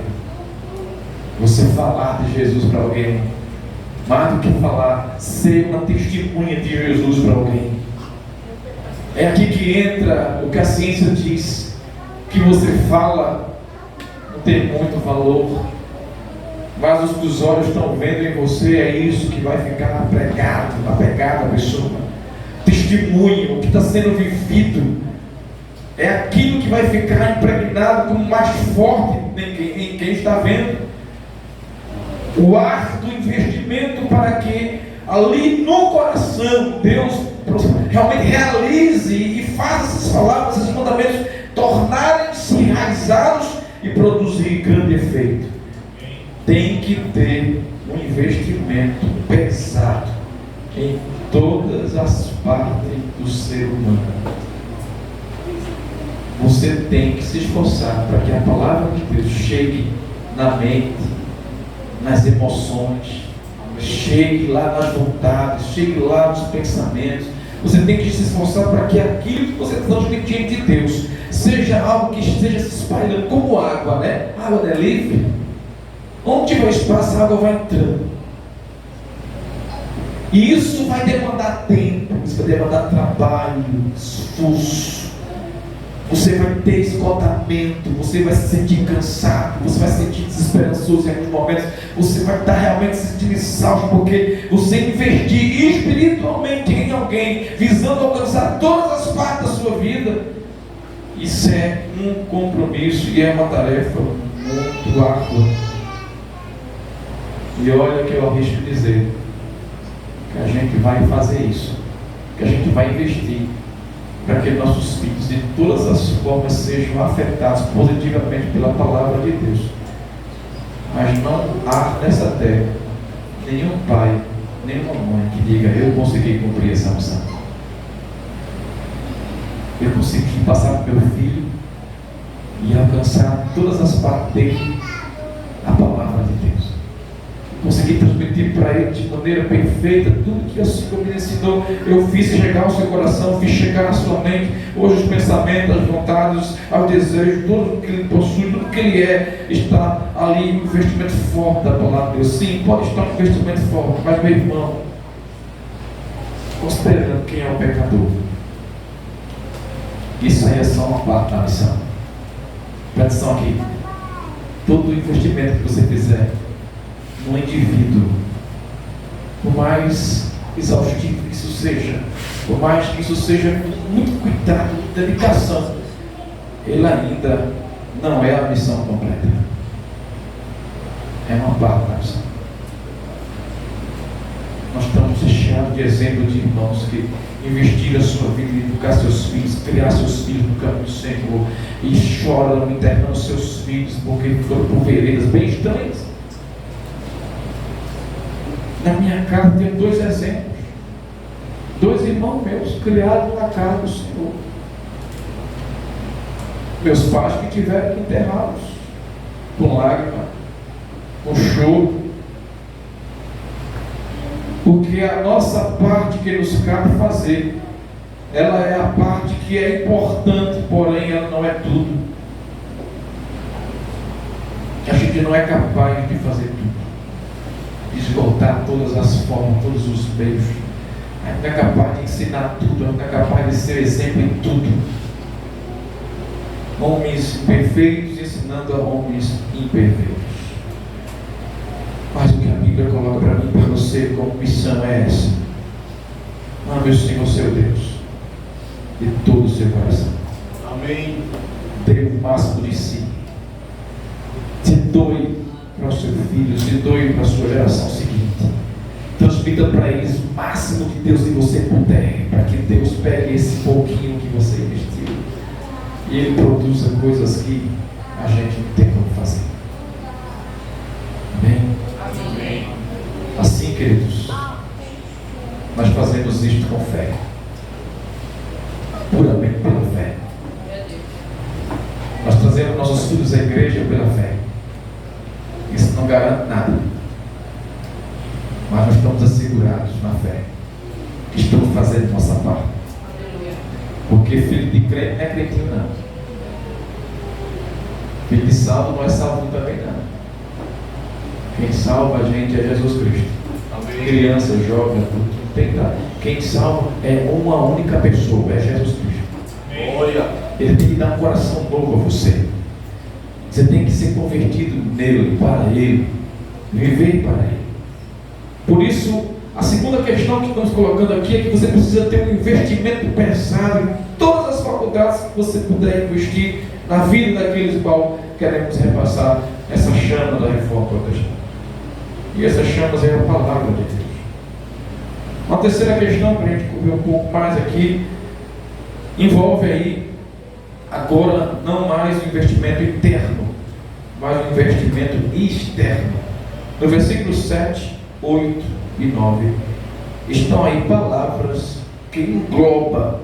você falar de Jesus para alguém, mais do que falar, ser uma testemunha de Jesus para alguém. É aqui que entra o que a ciência diz, que você fala não tem muito valor, mas os que os olhos estão vendo em você é isso que vai ficar apegado à pessoa. Testemunho, o que está sendo vivido, é aquilo que vai ficar impregnado como mais forte em quem está vendo. O árduo investimento para que ali no coração Deus realmente realize e faça essas palavras, esses mandamentos tornarem-se enraizados e produzir grande efeito. Tem que ter um investimento pesado em todas as partes do ser humano. Você tem que se esforçar para que a palavra de Deus chegue na mente, nas emoções, chegue lá nas vontades, chegue lá nos pensamentos. Você tem que se esforçar para que aquilo que você está transmitindo de Deus seja algo que esteja se espalhando como água, né? Água não é livre. Onde tiver espaço, a água vai entrando. E isso vai demandar tempo, isso vai demandar trabalho, esforço. Você vai ter esgotamento, você vai se sentir cansado, você vai se sentir desesperançoso em alguns momentos, você vai estar realmente se sentindo exausto, porque você investir espiritualmente em alguém, visando alcançar todas as partes da sua vida, isso é um compromisso e é uma tarefa muito árdua. E olha que eu arrisco dizer, que a gente vai fazer isso, que a gente vai investir, para que nossos filhos de todas as formas sejam afetados positivamente pela palavra de Deus. Mas não há nessa terra nenhum pai, nenhuma mãe que diga: eu consegui cumprir essa missão, eu consegui passar para o meu filho e alcançar todas as partes dele a palavra de Deus, consegui transmitir para ele de maneira perfeita tudo que o Senhor me ensinou. Eu fiz chegar ao seu coração, fiz chegar à sua mente. Hoje os pensamentos, as vontades, os desejos, tudo que ele possui, tudo que ele é, está ali um investimento forte da palavra de Deus. Sim, pode estar um investimento forte, mas meu irmão, considerando quem é o pecador, isso aí é só uma parte da missão. Presta atenção aqui, todo o investimento que você fizer no indivíduo, por mais exaustivo que isso seja, por mais que isso seja com muito cuidado, dedicação, ele ainda não é a missão completa, é uma parte da missão. Nós estamos recheados de exemplos de irmãos que investiram a sua vida em educar seus filhos, criar seus filhos no caminho do Senhor, e choram internando seus filhos porque foram por veredas bem estranhas. Na minha casa tenho 2 exemplos. 2 irmãos meus criados na casa do Senhor. Meus pais que tiveram que enterrá-los com lágrima, com choro, porque a nossa parte que nos cabe fazer, ela é a parte que é importante, porém ela não é tudo. A gente não é capaz de fazer tudo, de esgotar todas as formas, todos os meios. A gente não é capaz de ensinar tudo, a gente não é capaz de ser exemplo em tudo. Homens perfeitos ensinando a homens imperfeitos. Mas o que a Bíblia coloca para mim e para você como missão é essa: ame o Senhor seu Deus de todo o seu coração. Amém. Dê o máximo de si. Se doe para o seu filho, se doe para a sua geração seguinte. Transmita para eles o máximo de Deus que você puder, para que Deus pegue esse pouquinho que você investiu e Ele produza coisas que a gente não tem como fazer. Amém? Amém. Assim, queridos, nós fazemos isto com fé, puramente pela fé. Nós trazemos nossos filhos à igreja pela fé. Isso não garante nada, mas nós estamos assegurados na fé que estamos fazendo nossa parte. Porque filho de crente não é crentinho não. Filho de salvo não é salvo também não. Quem salva a gente é Jesus Cristo. Amém. Criança, jovem, adulto, não tem nada. Quem salva é uma única pessoa, é Jesus Cristo. Olha, Ele tem que dar um coração novo a você. Você tem que ser convertido nele, para Ele, viver para Ele. Por isso, a segunda questão que estamos colocando aqui é que você precisa ter um investimento pesado em todas as faculdades que você puder investir na vida daqueles qual queremos repassar essa chama da reforma protestante. E essas chamas é a palavra de Deus. Uma terceira questão, para a gente cobrir um pouco mais aqui, envolve aí, agora, não mais o investimento interno, mas o investimento externo. No versículo 7, 8 e 9, estão aí palavras que englobam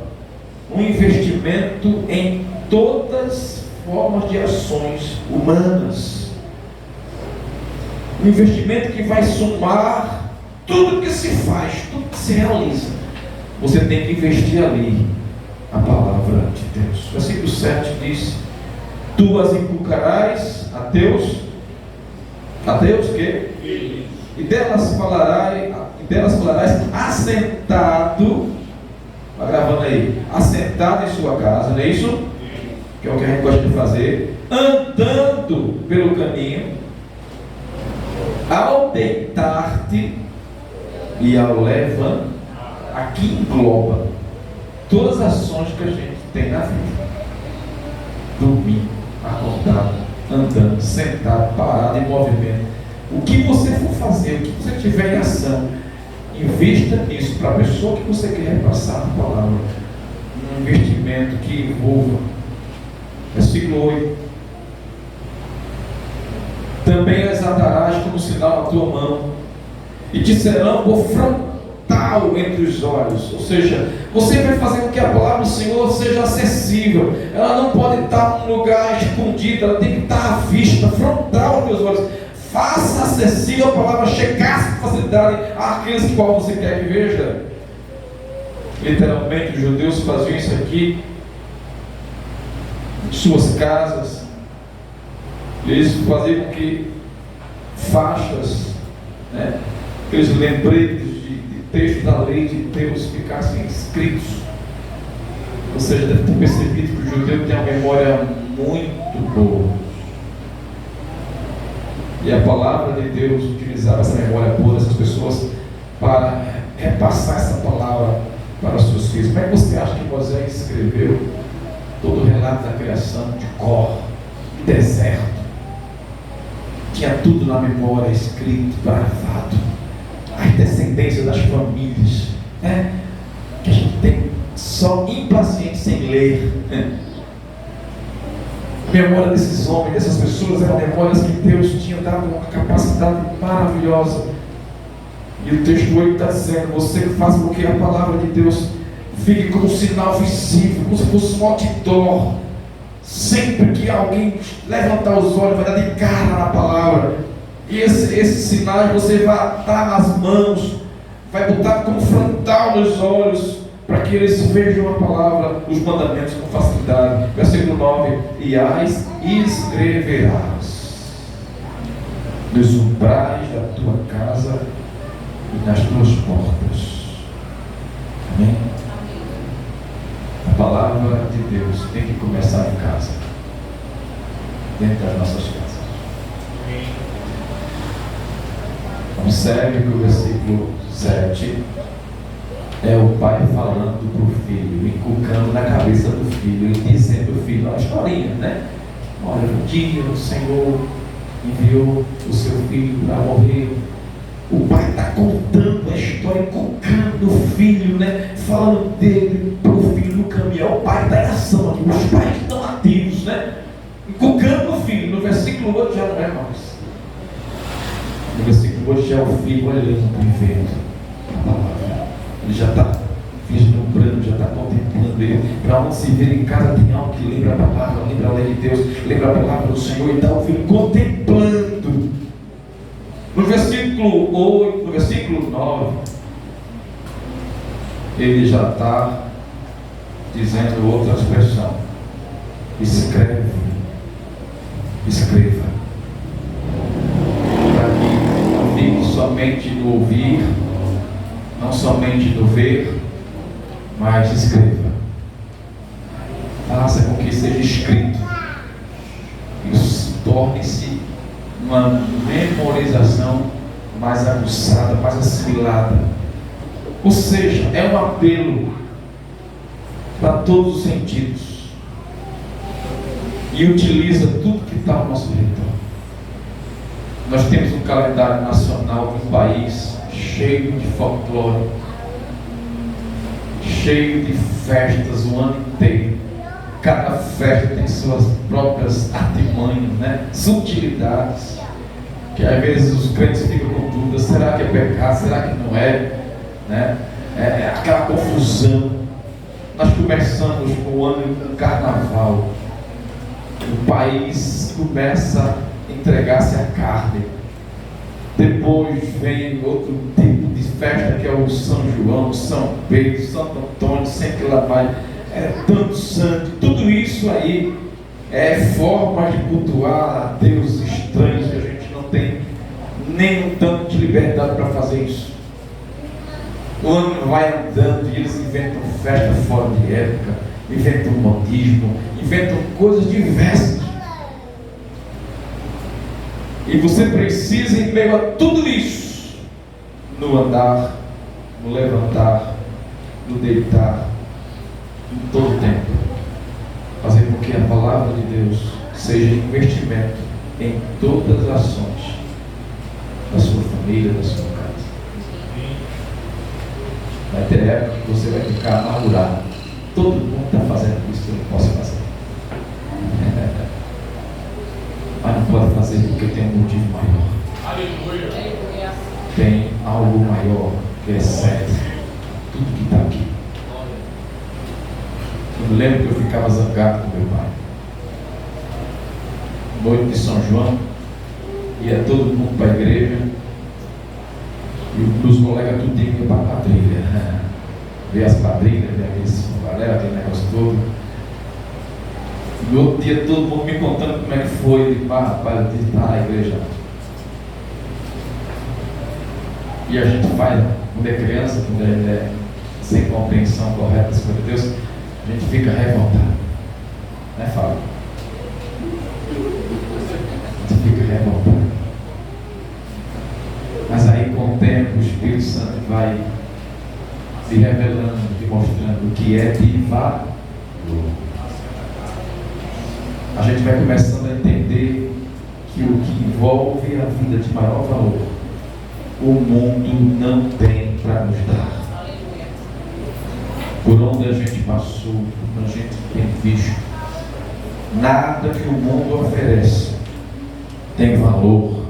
um investimento em todas as formas de ações humanas. Um investimento que vai somar tudo que se faz, tudo que se realiza. Você tem que investir ali a palavra de Deus. Versículo 7 diz: tu as inculcarás a Deus que? E delas falarás assentado, está gravando aí, assentado em sua casa, não é isso? Que é o que a gente gosta de fazer, andando pelo caminho, ao deitar-te e ao levantar. Aqui engloba todas as ações que a gente tem na vida: dormir, acordado, andando, sentado, parado, em movimento. O que você for fazer, o que você tiver em ação, invista nisso para a pessoa que você quer passar a palavra. Um investimento que envolva. Versículo 8: também as atarás como sinal na tua mão, e te serão por frontal entre os olhos. Ou seja, você vai fazer com que a palavra do Senhor seja acessível. Ela não pode estar num lugar escondido, ela tem que estar à vista, frontal aos teus olhos. Faça acessível a palavra, chegar com facilidade àqueles que qual você quer que veja. Literalmente, os judeus faziam isso aqui em suas casas. Eles faziam com que faixas, né, aqueles lembretes de texto da lei de Deus ficassem escritos. Ou seja, deve ter percebido que o judeu tem uma memória muito boa. E a palavra de Deus utilizava essa memória boa dessas pessoas para repassar essa palavra para os seus filhos. Como é que você acha que Moisés escreveu todo o relato da criação de Cor, de deserto? Tinha tudo na memória, escrito, gravado. As descendências das famílias, né? Que a gente tem só impaciente sem ler, né? A memória desses homens, dessas pessoas, eram memórias que Deus tinha dado uma capacidade maravilhosa E o texto 8 está dizendo: você que faz com que a palavra de Deus fique como um sinal visível, como se fosse um outdoor. Sempre que alguém levantar os olhos, vai dar de cara na palavra. E esses sinais você vai atar nas mãos, vai botar como frontal nos olhos, para que eles vejam a palavra, os mandamentos com facilidade. Versículo 9: e as escreverás nos umbrais da tua casa e nas tuas portas. Amém? A palavra de Deus tem que começar em casa, dentro das nossas casas. Observe que o versículo 7 é o pai falando para o filho, inculcando na cabeça do filho e dizendo ao filho, a historinha, né? Olha, um dia o Senhor enviou o seu filho para morrer. O pai está contando a história, inculcando o filho, né? Falando dele para o filho no caminho. O pai está em ação aqui, os pais estão ativos, né? Inculcando o filho. No versículo 8 já não é mais. No versículo 8 já é o filho olhando para o vento, a palavra. Ele já está vislumbrando, já está contemplando ele. Para onde se ver em casa tem algo que lembra a palavra, lembra a lei de Deus, lembra a palavra do Senhor, e está o filho contemplando. No versículo 8, no versículo 9, ele já está dizendo outra expressão: escreva. Para que não fique somente no ouvir, não somente no ver, mas escreva. Faça com que seja escrito. Isso torne-se uma memorização mais aguçada, mais assimilada. Ou seja, é um apelo para todos os sentidos. E utiliza tudo que está ao nosso redor. Nós temos um calendário nacional de um país cheio de folclore, cheio de festas o ano inteiro. Cada festa tem suas próprias artimanhas, né? Sutilidades, que às vezes os crentes ficam com dúvida: será que é pecado? Será que não é? Né? É aquela confusão. Nós começamos o ano com carnaval. O país começa a entregar-se à carne. Depois vem outro tipo de festa, que é o São João, São Pedro, Santo Antônio, sempre lá vai. É tanto santo. Tudo isso aí é forma de cultuar a deuses estranhos, que a gente não tem nem um tanto de liberdade para fazer isso. O ano vai andando e eles inventam festa fora de época, inventam modismo, inventam coisas diversas. E você precisa, em meio a tudo isso, no andar, no levantar, no deitar, em todo tempo, fazer com que a palavra de Deus seja investimento em todas as ações da sua família, da sua casa. Vai ter época que você vai ficar amargurado. Todo mundo está fazendo isso que eu não posso fazer. Mas não pode fazer porque tem um motivo maior. Aleluia. Tem algo maior que excede tudo que está aqui. Eu me lembro que eu ficava zangado com meu pai. Noite de São João, ia todo mundo para a igreja e os colegas tudo iam para a quadrilha. Ver as quadrilhas, ver aquele negócio todo. No outro dia todo mundo me contando como é que foi. Eu digo: rapaz, eu disse, tá na igreja. E a gente faz, quando é criança, quando é sem compreensão correta das coisas de Deus, a gente fica revoltado. Né, Fábio? A gente fica revoltado. Mas aí, com o tempo, o Espírito Santo vai se revelando, te mostrando o que é de valor. A gente vai começando a entender que o que envolve a vida de maior valor, o mundo não tem para nos dar. Por onde a gente passou, por onde a gente tem visto, nada que o mundo oferece tem valor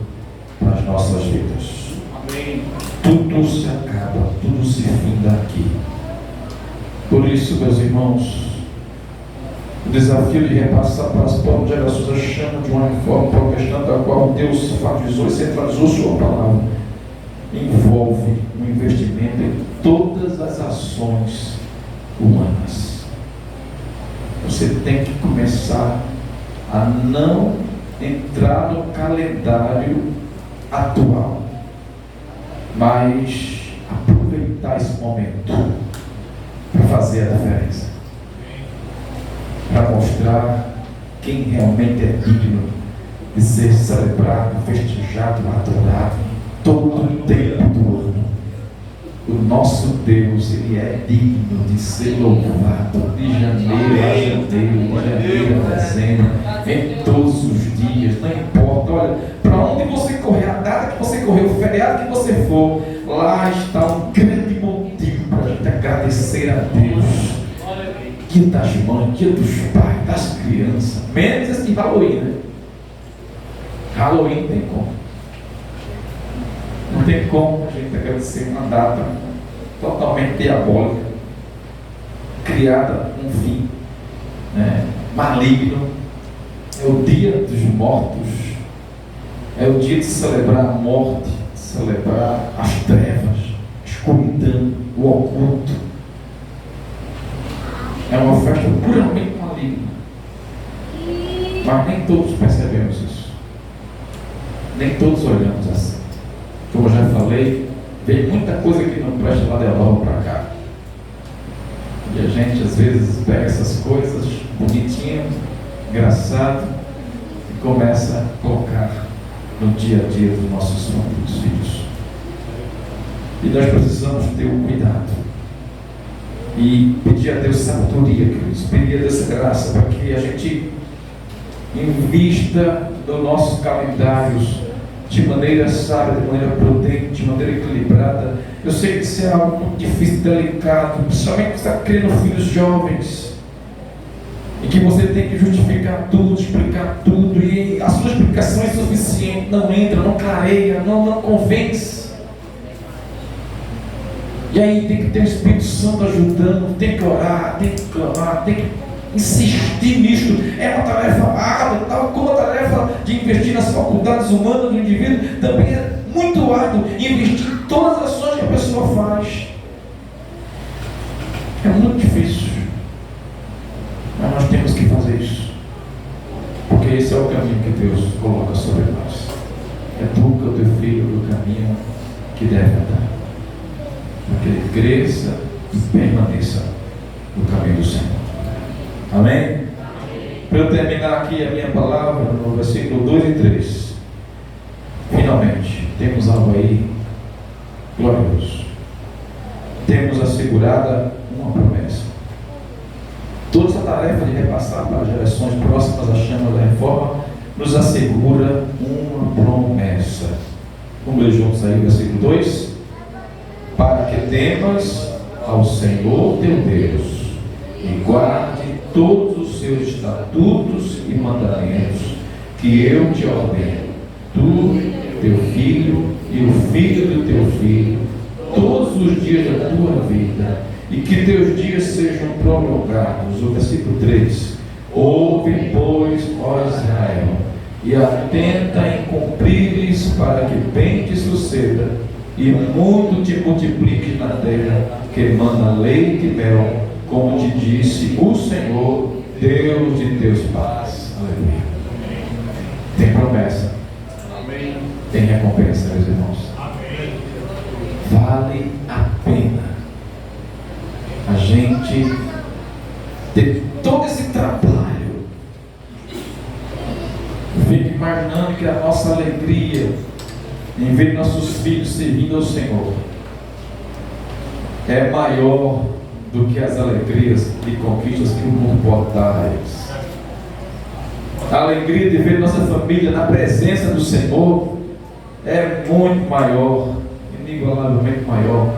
para as nossas vidas. Amém. tudo se acaba, tudo se finda aqui. Por isso, meus irmãos, o desafio de repassar para as próximas gerações a chama de uma reforma protestante, a qual Deus enfatizou e centralizou sua palavra, envolve um investimento em todas as ações humanas. Você tem que começar a não entrar no calendário atual, mas aproveitar esse momento para fazer a diferença, para mostrar quem realmente é digno de ser celebrado, festejado, adorado todo o tempo do ano. O nosso Deus, Ele é digno de ser louvado de janeiro a janeiro, de janeiro a dezembro, em todos os dias, não importa. Olha, para onde você correr, a data que você correr, o feriado que você for, lá está um grande motivo para a gente agradecer a Deus. Dia das mães, dia dos pais, das crianças, menos esse Halloween, né? Halloween tem como. Não tem como a gente agradecer uma data totalmente diabólica, criada com um fim, né, maligno. É o dia dos mortos, é o dia de celebrar a morte, de celebrar as trevas, a escuridão, o oculto. É uma festa puramente maligna, mas nem todos percebemos isso, nem todos olhamos assim. Como eu já falei, vem muita coisa que não presta lá da Europa para cá. E a gente às vezes pega essas coisas bonitinhas, engraçado, e começa a colocar no dia a dia dos nossos filhos. E nós precisamos ter o cuidado e pedir a Deus sabedoria, queridos, pedir a Deus graça para que a gente invista nos nossos calendários de maneira sábia, de maneira prudente, de maneira equilibrada. Eu sei que isso é algo muito difícil, delicado, principalmente que você está criando filhos jovens, e que você tem que justificar tudo, explicar tudo, e a sua explicação é insuficiente, não entra, não clareia, não convence. E aí tem que ter o Espírito Santo ajudando, tem que orar, tem que clamar, tem que insistir nisso. É uma tarefa árdua, tal como a tarefa de investir nas faculdades humanas do indivíduo, também é muito árduo investir em todas as ações que a pessoa faz. É muito difícil, mas nós temos que fazer isso, porque esse é o caminho que Deus coloca sobre nós. Educa o teu filho no caminho que deve andar, para que ele cresça e permaneça no caminho do Senhor. Amém? Para eu terminar aqui a minha palavra, no versículo 2 e 3. Finalmente, temos algo aí glorioso. Temos assegurada uma promessa. Toda essa tarefa de repassar para gerações próximas a chama da reforma nos assegura uma promessa. Vamos ler juntos aí o versículo 2? Para que temas ao Senhor teu Deus e guarde todos os seus estatutos e mandamentos que eu te ordeno, tu, teu filho e o filho do teu filho, todos os dias da tua vida, e que teus dias sejam prolongados. O versículo 3: ouve, pois, ó Israel, e atenta em cumprires, para que bem te suceda e muito te multiplique na terra que manda leite e mel, como te disse o Senhor, Deus de teus pais. Aleluia. Tem promessa. Amém. Tem recompensa, meus irmãos. Amém. Vale a pena a gente ter todo esse trabalho. Fique imaginando que a nossa alegria em ver nossos filhos servindo ao Senhor é maior do que as alegrias e conquistas que o mundo pode dar a eles. A alegria de ver nossa família na presença do Senhor é muito maior, inigualavelmente maior,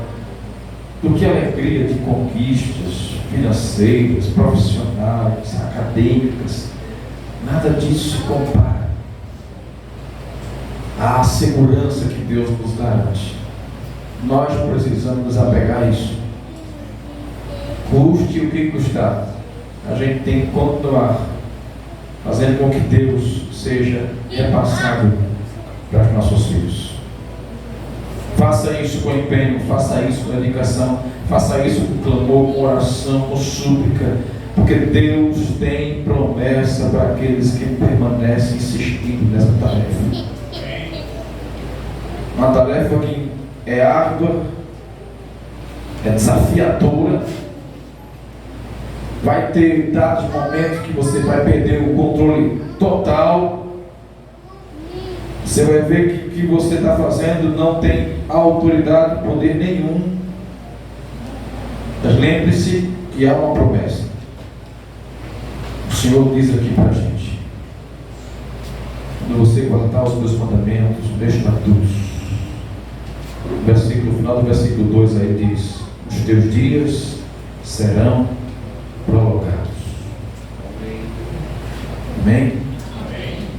do que a alegria de conquistas financeiras, profissionais, acadêmicas. Nada disso se compara à segurança que Deus nos garante Nós precisamos nos apegar a isso. Custe o que custar, a gente tem que continuar fazendo com que Deus seja repassado para os nossos filhos. Faça isso com empenho, faça isso com dedicação, faça isso com clamor, com oração, com súplica, porque Deus tem promessa para aqueles que permanecem insistindo nessa tarefa. Uma tarefa que é árdua, é desafiadora. Vai ter dados, momentos que você vai perder o controle total. Você vai ver que o que você está fazendo não tem autoridade, poder nenhum. Mas lembre-se que há uma promessa. O Senhor diz aqui para a gente: quando você guardar os meus mandamentos, os meus estatutos, no final do versículo 2 aí diz: os teus dias serão prolongados. Amém?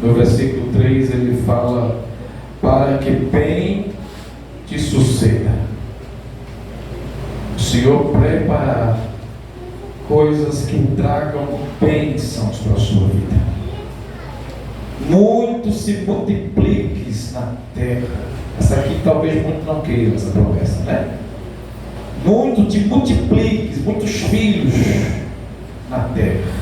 No versículo 3 ele fala: para que bem te suceda. O Senhor preparará coisas que tragam bênçãos para a sua vida. Muito se multipliques na terra. Essa aqui talvez muito não queira essa promessa, né? Muito te multipliques, muitos filhos na terra.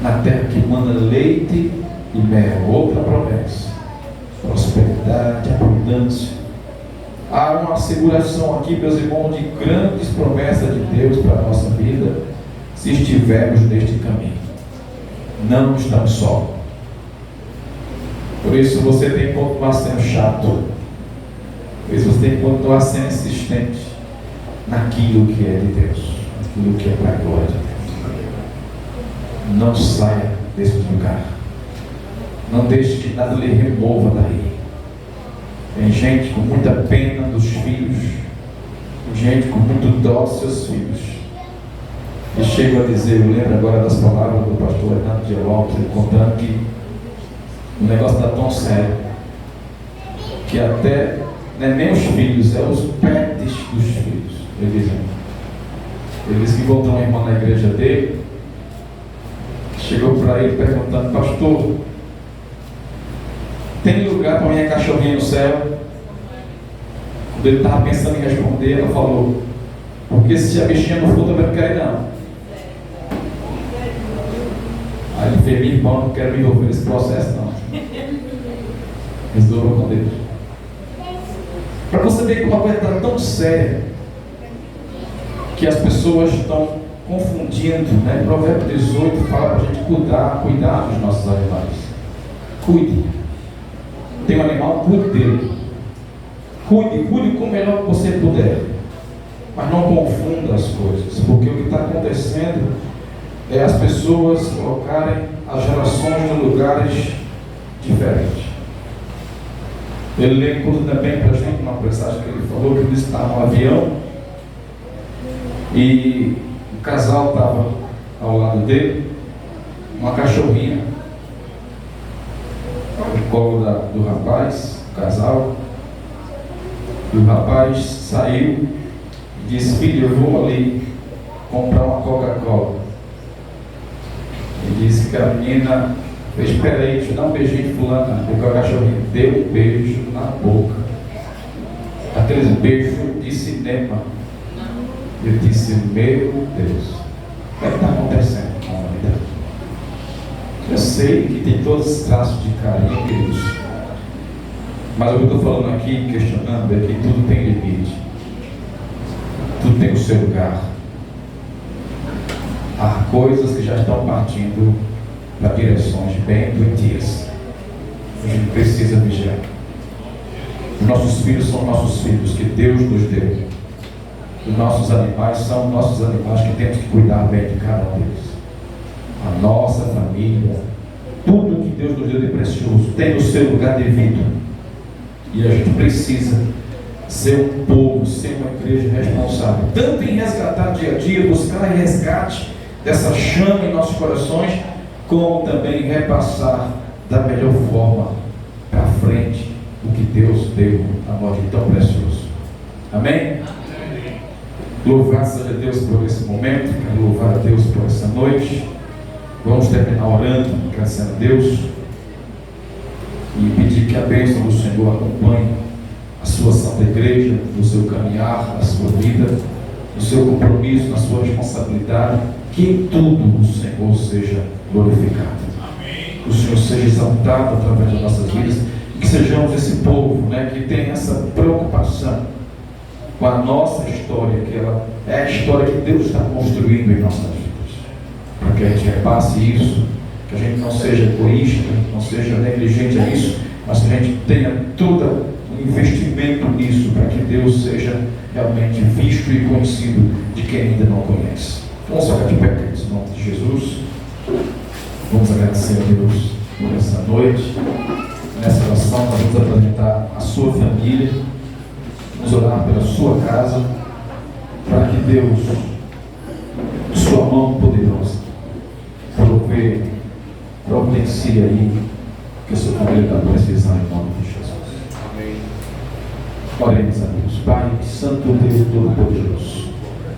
Na terra que manda leite e mel. Outra promessa: prosperidade, abundância. Há uma asseguração aqui, meus irmãos, de grandes promessas de Deus para a nossa vida, se estivermos neste caminho. Não estamos só. Por isso você tem que continuar sendo chato. Por isso você tem que continuar sendo insistente naquilo que é de Deus, naquilo que é para a glória de Deus. Não saia desse lugar. Não deixe que nada lhe remova daí. Tem gente com muita pena dos filhos, gente com muito dó dos seus filhos, e chego a dizer, eu lembro agora das palavras do pastor Renato Geraldo, contando que o negócio está tão sério, que até não é nem os filhos, é os pets dos filhos. Ele diz que voltou uma irmã na igreja dele, chegou para ele perguntando: pastor, tem lugar para minha cachorrinha no céu? Quando ele estava pensando em responder, ela falou: porque se a bichinha não for, também não quero não. Aí ele fez: minha irmã, não quero me envolver nesse processo não. Resolveu com Deus. Para você ver que uma coisa está tão séria que as pessoas estão confundindo, né? Provérbio 18 fala para a gente cuidar dos nossos animais. Cuide. Tem um animal, cuide dele. Cuide com o melhor que você puder. Mas não confunda as coisas, porque o que está acontecendo é as pessoas colocarem as gerações em lugares diferentes. Ele conta também para a gente uma mensagem que ele falou, que ele estava no avião e o casal estava ao lado dele, uma cachorrinha no colo do rapaz, o casal, e o rapaz saiu e disse: filho, eu vou ali comprar uma Coca-Cola. Ele disse que a menina fez: espera aí, deixa eu dar um beijinho de fulana. Porque o cachorrinho deu um beijo na boca, aqueles beijos de cinema. Eu disse: meu Deus, o que está acontecendo com a humanidade? Eu sei que tem todos os traços de carinho, queridos, mas o que eu estou falando aqui, questionando, é que tudo tem limite, tudo tem o seu lugar. Há coisas que já estão partindo para direções bem doentias. A gente precisa vigiar. Os nossos filhos são nossos filhos que Deus nos deu. Os nossos animais são nossos animais que temos que cuidar bem de cada um deles. A nossa família, tudo que Deus nos deu de precioso tem o seu lugar devido. E a gente precisa ser um povo, ser uma igreja responsável, tanto em resgatar dia a dia, buscar resgate dessa chama em nossos corações, como também repassar da melhor forma para frente o que Deus deu a nós de tão precioso. Amém? Louvado seja Deus por esse momento, quero louvar a Deus por essa noite. Vamos terminar orando, agradecendo a Deus e pedir que a bênção do Senhor acompanhe a sua santa igreja, no seu caminhar, na sua vida, no seu compromisso, na sua responsabilidade, que em tudo o Senhor seja glorificado. Amém. Que o Senhor seja exaltado através das nossas vidas e que sejamos esse povo, que tem essa preocupação com a nossa história, que ela é a história que Deus está construindo em nossas vidas, para que a gente repasse isso, que a gente não seja egoísta, não seja negligente a isso, mas que a gente tenha todo um investimento nisso, para que Deus seja realmente visto e conhecido de quem ainda não conhece. Vamos ficar de pé, queridos, em nome de Jesus. Vamos agradecer a Deus por essa noite. Nessa oração, nós vamos apresentar a sua família. Vamos orar pela sua casa, para que Deus, de sua mão poderosa, providencie aí que a sua família está precisando, em nome de Jesus. Amém. Oremos a Deus. Pai, Santo Deus Todo-Poderoso,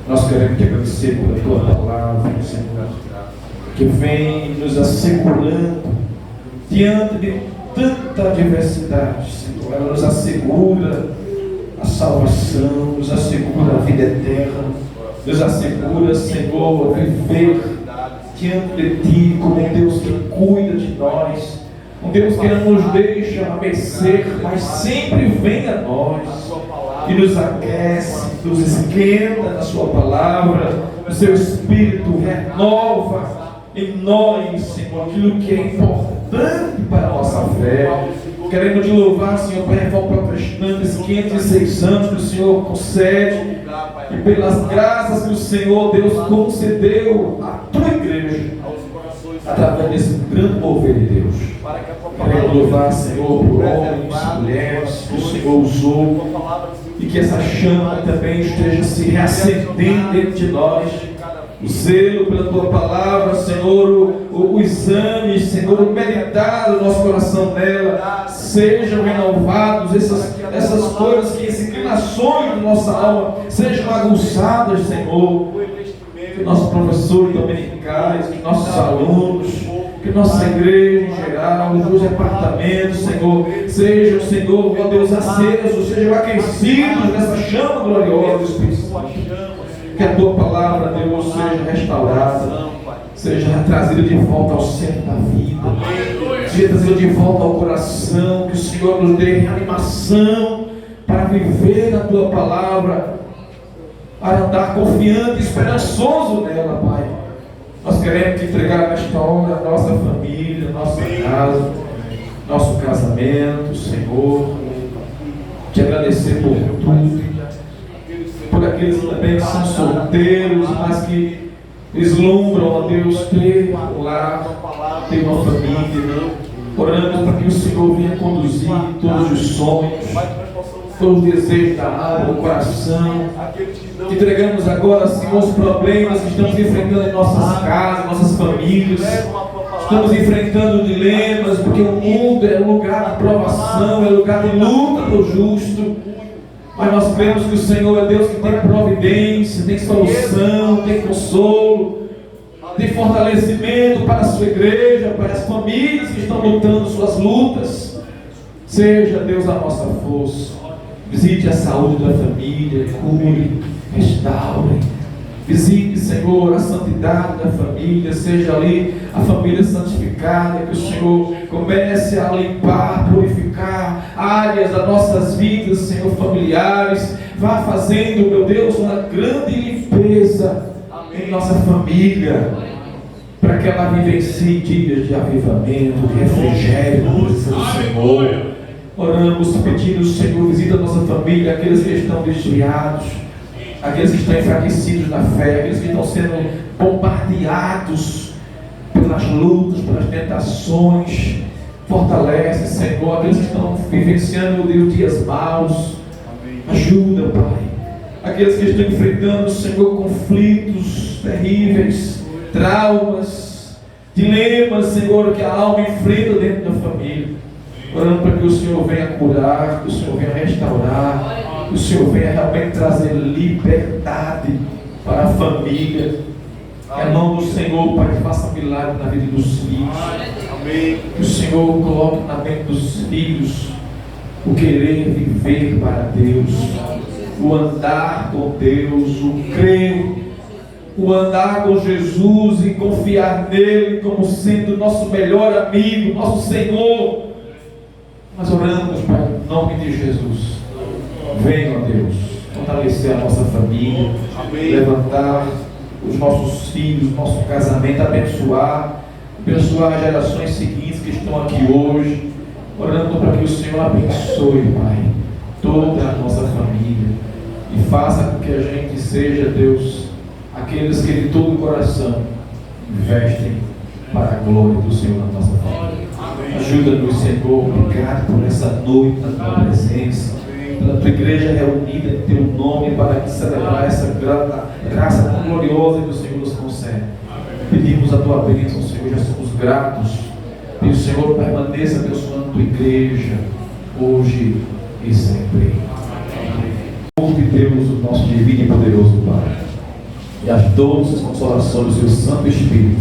nós queremos te agradecer pela tua palavra, Senhor, que vem nos assegurando diante de tanta adversidade, Senhor. Ela nos assegura a salvação, nos assegura a vida eterna, nos assegura, Senhor, viver diante de Ti como um Deus que cuida de nós, um Deus que não nos deixa a mercê, mas sempre vem a nós e nos aquece, nos esquenta na Sua palavra, o Seu Espírito renova em nós, Senhor, aquilo que é importante para a nossa fé. Queremos te louvar, Senhor, pela reforma protestante, esses 506 anos que o Senhor concede, e pelas graças que o Senhor, Deus, concedeu à tua igreja, através desse grande mover de Deus. Queremos louvar, Senhor, por homens, mulheres que o Senhor usou, e que essa chama também esteja se reacendendo dentro de nós. O zelo pela tua palavra, Senhor, o exame, Senhor, o meditar do nosso coração nela, sejam renovados, essas coisas, que as inclinações da nossa alma sejam aguçadas, Senhor. Que nossos professores dominicais, que nossos alunos, que nossa igreja em geral, os meus departamentos, Senhor, sejam, Senhor, meu Deus, acesos, sejam aquecidos nessa chama gloriosa do Espírito Santo. Que a tua palavra, Deus, seja restaurada, seja trazida de volta ao centro da vida, seja trazida de volta ao coração, que o Senhor nos dê reanimação para viver na tua palavra, para andar confiante e esperançoso nela, Pai. Nós queremos te entregar nesta hora a nossa família, nossa casa, nosso casamento, Senhor, te agradecer por tudo, por aqueles também que são solteiros, mas que vislumbram, ó Deus, ter um lar, ter uma família. Oramos para que o Senhor venha conduzir todos os sonhos, todos os desejos da alma, do coração. Te entregamos agora, Senhor, os problemas que estamos enfrentando em nossas casas, nossas famílias. Estamos enfrentando dilemas, porque o mundo é lugar de provação, é lugar de luta do justo. Mas nós cremos que o Senhor é Deus que tem providência, tem solução, tem consolo, tem fortalecimento para a sua igreja, para as famílias que estão lutando suas lutas. Seja, Deus, a nossa força. Visite a saúde da família, cure, restaure. Visite, Senhor, a santidade da família, seja ali a família santificada, que o Senhor comece a limpar, purificar áreas das nossas vidas, Senhor, familiares. Vá fazendo, meu Deus, uma grande limpeza em nossa família, para que ela vivencie dias de avivamento, de refrigério, na presença do Senhor. Oramos pedindo, Senhor, visita a nossa família, aqueles que estão desviados, aqueles que estão enfraquecidos na fé, aqueles que estão sendo bombardeados pelas lutas, pelas tentações. Fortalece, Senhor, aqueles que estão vivenciando, Deus, dias maus. Ajuda, Pai. Aqueles que estão enfrentando, Senhor, conflitos terríveis, traumas, dilemas, Senhor, que a alma enfrenta dentro da família. orando para que o Senhor venha curar, que o Senhor venha restaurar, que o Senhor venha realmente trazer liberdade para a família. É mão do Senhor, Pai, que faça milagre na vida dos filhos. Que o Senhor coloque na mente dos filhos o querer viver para Deus, o andar com Deus, o crer, o andar com Jesus e confiar nele como sendo nosso melhor amigo, nosso Senhor. Nós oramos, Pai, em nome de Jesus. Venha, ó Deus, fortalecer a nossa família, levantar os nossos filhos, nosso casamento, abençoar as gerações seguintes que estão aqui hoje, orando para que o Senhor abençoe, Pai, toda a nossa família e faça com que a gente seja, Deus, aqueles que de todo o coração investem para a glória do Senhor na nossa família. Ajuda-nos, Senhor, obrigado por essa noite na tua presença, pela tua igreja reunida em teu nome para celebrar essa graça tão gloriosa que o Senhor nos concede. Pedimos a tua bênção, Senhor, já somos gratos. Que o Senhor permaneça abençoando a tua igreja, hoje e sempre. Amém. De Deus, o nosso divino e poderoso Pai, e as doces consolações do seu Santo Espírito,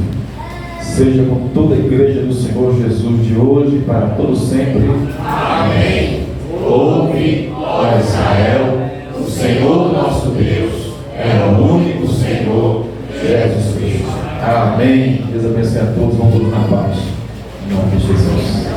seja com toda a igreja do Senhor Jesus de hoje e para todo sempre. Amém. Ouve, ó Israel, o Senhor nosso Deus é o único Senhor, Jesus Cristo. Amém. Deus abençoe a todos. Vamos todos na paz. Em nome de Jesus.